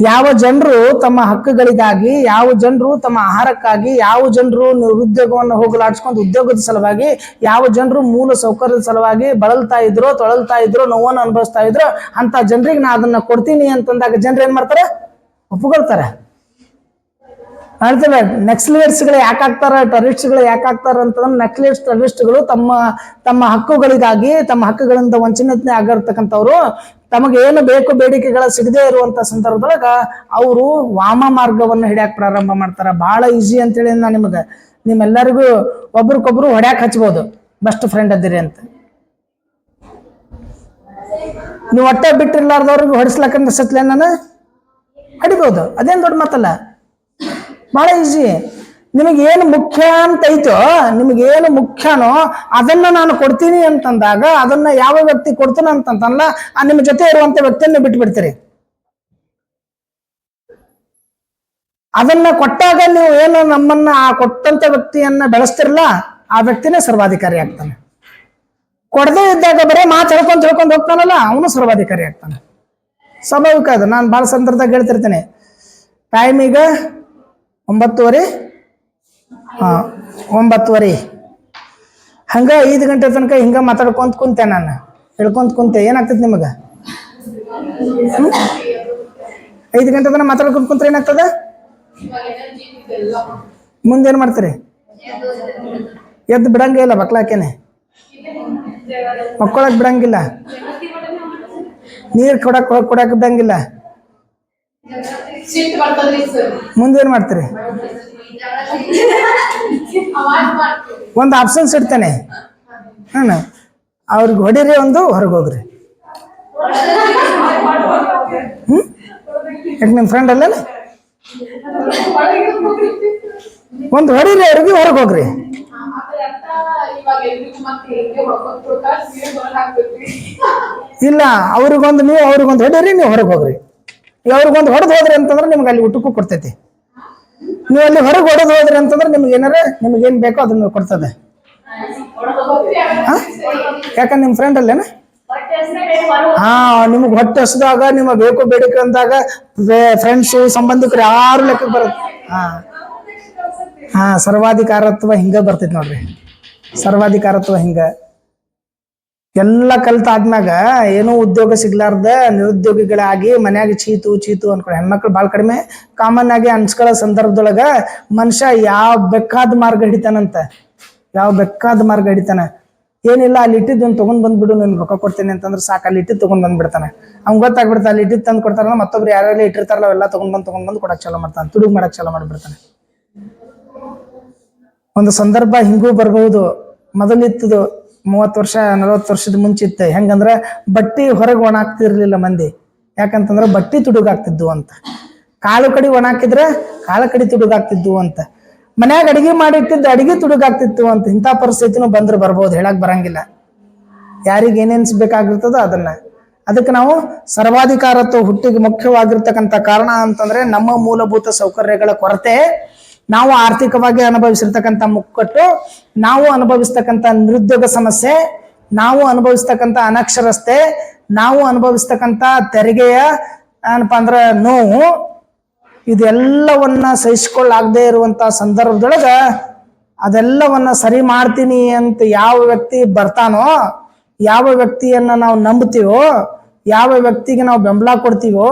ಯಾವ ಜನರು ತಮ್ಮ ಹಕ್ಕುಗಳಿಗಾಗಿ, ಯಾವ ಜನರು ತಮ್ಮ ಆಹಾರಕ್ಕಾಗಿ, ಯಾವ ಜನರು ನಿರುದ್ಯೋಗವನ್ನು ಹೋಗಲಾಡಿಸ್ಕೊಂಡು ಉದ್ಯೋಗದ ಸಲುವಾಗಿ, ಯಾವ ಜನರು ಮೂಲ ಸೌಕರ್ಯದ ಸಲುವಾಗಿ ಬಳಲ್ತಾ ಇದ್ರು, ತೊಳಲ್ತಾ ಇದ್ರು, ನೋವನ್ನು ಅನುಭವಿಸ್ತಾ ಇದ್ರು, ಅಂತ ಜನರಿಗೆ ನಾ ಅದನ್ನ ಕೊಡ್ತೀನಿ ಅಂತಂದಾಗ ಜನರು ಏನ್ ಮಾಡ್ತಾರೆ? ಒಪ್ಪುಕೊಳ್ತಾರೆ. ಹೇಳ್ತೇವೆ ನಕ್ಸಲೇಟ್ಸ್ಗಳು ಯಾಕಾಗ್ತಾರ, ಟೆರರಿಸ್ಟ್ಗಳು ಯಾಕಾಗ್ತಾರ ಅಂತಂದ್ರೆ ಟೆರರಿಸ್ಟ್ಗಳು ತಮ್ಮ ಹಕ್ಕುಗಳಿಗಾಗಿ, ತಮ್ಮ ಹಕ್ಕುಗಳಿಂದ ವಂಚನೆ ಆಗಿರ್ತಕ್ಕಂಥವ್ರು, ತಮಗೆ ಏನು ಬೇಕು ಬೇಡಿಕೆಗಳ ಸಿಗದೆ ಇರುವಂತ ಸಂದರ್ಭದೊಳಗ ಅವರು ವಾಮ ಮಾರ್ಗವನ್ನು ಹಿಡಿಯಾಕ ಪ್ರಾರಂಭ ಮಾಡ್ತಾರ. ಬಹಳ ಈಸಿ ಅಂತೇಳಿ ನಾನು ನಿಮ್ಮೆಲ್ಲರಿಗೂ ಒಬ್ರಿಗೊಬ್ರು ಹೊಡ್ಯಾಕ್ ಹಚ್ಬೋದು, ಬೆಸ್ಟ್ ಫ್ರೆಂಡ್ ಅದಿರಿ ಅಂತ. ನೀವು ಒಟ್ಟೆ ಬಿಟ್ಟಿರ್ಲಾರ್ದವ್ರಿಗೆ ಹೊಡಿಸ್ಲಕ್ಕಂತ ಸತ್ಲೆ ನಾನು ಹೊಡಿಬಹುದು, ಅದೇನು ದೊಡ್ಡ ಮಾತಲ್ಲ, ಬಹಳ ಈಸಿ. ನಿಮಗೇನು ಮುಖ್ಯ ಅಂತ ಐತೋ, ನಿಮಗೇನು ಮುಖ್ಯನೋ ಅದನ್ನ ನಾನು ಕೊಡ್ತೀನಿ ಅಂತಂದಾಗ ಅದನ್ನ ಯಾವ ವ್ಯಕ್ತಿ ಕೊಡ್ತಾನ ಅಂತಂತಲ್ಲ, ನಿಮ್ಮ ಜೊತೆ ಇರುವಂತ ವ್ಯಕ್ತಿಯನ್ನ ಬಿಟ್ಟು ಬಿಡ್ತೀರಿ. ಅದನ್ನ ಕೊಟ್ಟಾಗ ನೀವು ಏನು ನಮ್ಮನ್ನ ಆ ಕೊಟ್ಟಂತ ವ್ಯಕ್ತಿಯನ್ನ ಬೆಳೆಸ್ತಿರಲ್ಲ, ಆ ವ್ಯಕ್ತಿನೇ ಸರ್ವಾಧಿಕಾರಿ ಆಗ್ತಾನೆ. ಕೊಡದೇ ಇದ್ದಾಗ ಬರೀ ಮಾತು ಹೇಳ್ಕೊಂಡು ಹೋಗ್ತಾನಲ್ಲ, ಅವನು ಸರ್ವಾಧಿಕಾರಿ ಆಗ್ತಾನೆ. ಸ್ವಾಭಾವಿಕ ಅದು. ನಾನು ಭಾಳ ಸಂದರ್ಭದಾಗ ಹೇಳ್ತಿರ್ತೇನೆ, ಟೈಮ್ ಈಗ 9:30, 9:30 ಹಂಗ 5 ಗಂಟೆ ತನಕ ಹಿಂಗ ಮಾತಾಡ್ಕೊಂತ ಕುಂತೆ, ನಾನು ಹೇಳ್ಕೊಂತ ಕುಂತೆ. ಏನಾಗ್ತದೆ ನಿಮಗ? 5 ಗಂಟೆ ತನಕ ಮಾತಾಡ್ಕೊಂತ ಕುಂತ್ರೆ ಏನಾಗ್ತದ? ಮುಂದೇನ್ ಮಾಡ್ತೀರಿ? ಎದ್ದು ಬಿಡಂಗೇ ಇಲ್ಲ, ಬಕ್ಲಾಕೇನೆ ಮಕ್ಕಳಕ್ ಬಿಡಂಗಿಲ್ಲ, ನೀರ್ ಕೊಡಕ್ ಬಿಡಂಗಿಲ್ಲ. ಮುಂದೇನ್ ಮಾಡ್ತೀರಿ? ಒಂದು ಆಪ್ಷನ್ಸ್ ಇಡ್ತೇನೆ, ಅವ್ರಿಗೆ ಹೊಡಿರಿ, ಒಂದು ಹೊರಗೆ ಹೋಗ್ರಿ. ಯಾಕೆ ನಿಮ್ಮ ಫ್ರೆಂಡ್ ಅಲ್ಲ? ಒಂದು ಹೊಡಿರಿ ಅವ್ರಿಗೆ, ಹೊರಗೆ ಹೋಗ್ರಿ. ಇಲ್ಲ, ಅವ್ರಿಗೊಂದು ನೀವು ಅವ್ರಿಗೊಂದು ಹೊಡಿರಿ, ನೀವು ಹೊರಗೆ ಹೋಗ್ರಿ. ಅವ್ರಿಗೊಂದು ಹೊಡೆದು ಹೋದ್ರಿ ಅಂತಂದ್ರೆ ನಿಮ್ಗೆ ಅಲ್ಲಿ ಊಟಕ್ಕೂ ಕೊಡ್ತೈತಿ. ನೀವು ಅಲ್ಲಿ ಹೊರಗೆ ಹೊಡೆದು ಹೋದ್ರಿ ಅಂತಂದ್ರೆ ನಿಮ್ಗೇನ್ ಬೇಕೋ ಅದನ್ನ ಕೊಡ್ತದೆ. ಯಾಕಂದ್ರೆ ನಿಮ್ ಫ್ರೆಂಡ್ ಅಲ್ಲೇನ? ನಿಮ್ಗೆ ಹೊಟ್ಟೆ ಹಸಿದಾಗ, ನಿಮಗೆ ಬೇಕು ಬೇಡಿಕೆ ಅಂದಾಗ ಫ್ರೆಂಡ್ಸ್ ಸಂಬಂಧಿಕರು ಯಾರು ಲೆಕ್ಕಕ್ಕೆ ಬರುತ್ತೆ. ಸರ್ವಾಧಿಕಾರತ್ವ ಹಿಂಗ ಬರ್ತೈತಿ ನೋಡ್ರಿ. ಸರ್ವಾಧಿಕಾರತ್ವ ಹಿಂಗ ಎಲ್ಲ ಕಲ್ತಾದ್ಮ್ಯಾಗ ಏನೋ ಉದ್ಯೋಗ ಸಿಗ್ಲಾರ್ದ ನಿರುದ್ಯೋಗಿಗಳಾಗಿ ಮನ್ಯಾಗ ಚೀತು ಅನ್ಕೊಳ್ಳಿ. ಹೆಣ್ಮಕ್ಳು ಭಾಳ ಕಡಿಮೆ ಕಾಮನ್ ಆಗಿ ಅನ್ಸ್ಕೊಳ್ಳೋ ಸಂದರ್ಭದೊಳಗ ಮನುಷ್ಯ ಯಾವ ಬೇಕಾದ ಮಾರ್ಗ ಹಿಡಿತಾನ. ಏನಿಲ್ಲ, ಅಲ್ಲಿ ಇಟ್ಟಿದ್ದು ಒಂದು ತೊಗೊಂಡ್ ಬಂದ್ಬಿಡು, ನಾನು ರೊಕ್ಕ ಕೊಡ್ತೇನೆ ಅಂತಂದ್ರೆ ಸಾಕು, ಅಲ್ಲಿ ಇಟ್ಟಿದ್ದು ತೊಗೊಂಡ್ ಬಂದ್ಬಿಡ್ತಾನೆ. ಅವ್ನು ಗೊತ್ತಾಗ್ಬಿಡ್ತಾನೆ, ಅಲ್ಲಿ ಇಟ್ಟಿದ್ದು ತಂದು ಕೊಡ್ತಾರಲ್ಲ, ಮತ್ತೊಬ್ರು ಯಾರೆಲ್ಲ ಇಟ್ಟಿರ್ತಾರಲ್ಲ ಅವೆಲ್ಲ ತೊಗೊಂಡ್ ಬಂದು ಕೊಡಕ್ ಚಾಲೂ ಮಾಡ್ತಾನೆ, ತುಡುಗ್ ಮಾಡಕ್ ಚಾಲೂ ಮಾಡಿಬಿಡ್ತಾನೆ. ಒಂದು ಸಂದರ್ಭ ಹಿಂಗೂ ಬರ್ಬಹುದು. ಮೊದಲಿತ್ತದು 30 ವರ್ಷ 40 ವರ್ಷದ ಮುಂಚಿತ್ತು. ಹೆಂಗಂದ್ರೆ ಬಟ್ಟಿ ಹೊರಗೆ ಒಣ ಆಗ್ತಿರ್ಲಿಲ್ಲ ಮಂದಿ, ಯಾಕಂತಂದ್ರೆ ಬಟ್ಟಿ ತುಡುಗಾಗ್ತಿದ್ವು ಅಂತ. ಕಾಳು ಕಡಿ ಒಣ ಹಾಕಿದ್ರೆ ಕಾಳು ಕಡಿ ತುಡುಗಾಗ್ತಿದ್ವು ಅಂತ, ಮನ್ಯಾಗ ಅಡಿಗೆ ಮಾಡಿಟ್ಟಿದ್ದು ಅಡಿಗೆ ತುಡುಗಾಗ್ತಿತ್ತು ಅಂತ. ಇಂಥ ಪರಿಸ್ಥಿತಿನೂ ಬಂದ್ರೆ ಬರ್ಬೋದು, ಹೇಳಕ್ ಬರಂಗಿಲ್ಲ. ಯಾರಿಗೆ ಏನೇನ್ಸ್ಬೇಕಾಗಿರ್ತದೋ ಅದನ್ನ. ಅದಕ್ಕೆ ನಾವು ಸರ್ವಾಧಿಕಾರತ್ವ ಹುಟ್ಟಿಗೆ ಮುಖ್ಯವಾಗಿರ್ತಕ್ಕಂಥ ಕಾರಣ ಅಂತಂದ್ರೆ ನಮ್ಮ ಮೂಲಭೂತ ಸೌಕರ್ಯಗಳ ಕೊರತೆ, ನಾವು ಆರ್ಥಿಕವಾಗಿ ಅನುಭವಿಸಿರ್ತಕ್ಕಂಥ ಮುಕ್ಕಟ್ಟು, ನಾವು ಅನುಭವಿಸ್ತಕ್ಕಂಥ ನಿರುದ್ಯೋಗ ಸಮಸ್ಯೆ, ನಾವು ಅನುಭವಿಸ್ತಕ್ಕಂಥ ಅನಕ್ಷರತೆ, ನಾವು ಅನುಭವಿಸ್ತಕ್ಕಂಥ ತೆರಿಗೆಯ ಏನಪ್ಪಾ ಅಂದ್ರೆ ನೋವು, ಇದೆಲ್ಲವನ್ನ ಸಹಿಸಿಕೊಳ್ಳಾಗದೇ ಇರುವಂತ ಸಂದರ್ಭದೊಳಗ ಅದೆಲ್ಲವನ್ನ ಸರಿ ಮಾಡ್ತೀನಿ ಅಂತ ಯಾವ ವ್ಯಕ್ತಿ ಬರ್ತಾನೋ, ಯಾವ ವ್ಯಕ್ತಿಯನ್ನ ನಾವು ನಂಬ್ತೀವೋ, ಯಾವ ವ್ಯಕ್ತಿಗೆ ನಾವು ಬೆಂಬಲ ಕೊಡ್ತೀವೋ,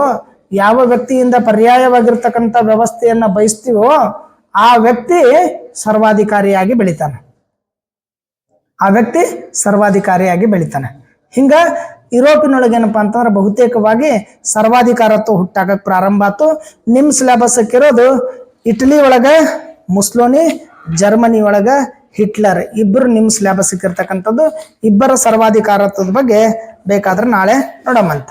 ಯಾವ ವ್ಯಕ್ತಿಯಿಂದ ಪರ್ಯಾಯವಾಗಿರ್ತಕ್ಕಂಥ ವ್ಯವಸ್ಥೆಯನ್ನ ಬಯಸ್ತೀವೋ ಆ ವ್ಯಕ್ತಿ ಸರ್ವಾಧಿಕಾರಿಯಾಗಿ ಬೆಳಿತಾನೆ. ಆ ವ್ಯಕ್ತಿ ಸರ್ವಾಧಿಕಾರಿಯಾಗಿ ಬೆಳಿತಾನೆ. ಹಿಂಗ ಯುರೋಪಿನೊಳಗೆ ಏನಪ್ಪಾ ಅಂತಂದ್ರೆ ಬಹುತೇಕವಾಗಿ ಸರ್ವಾಧಿಕಾರತ್ವ ಹುಟ್ಟಾಗಕ್ಕೆ ಪ್ರಾರಂಭ ಆಯ್ತು. ನಿಮ್ ಸಿಲೆಬಸ್ಕ್ಕೆ ಇರೋದು ಇಟಲಿ ಒಳಗ ಮುಸ್ಲೋನಿ, ಜರ್ಮನಿ ಒಳಗ ಹಿಟ್ಲರ್, ಇಬ್ಬರು ನಿಮ್ ಸಿಲೆಬಸ್ಗೆ ಇರ್ತಕ್ಕಂಥದ್ದು. ಇಬ್ಬರ ಸರ್ವಾಧಿಕಾರತ್ವದ ಬಗ್ಗೆ ಬೇಕಾದ್ರೆ ನಾಳೆ ನೋಡಮ್ಮಂತ.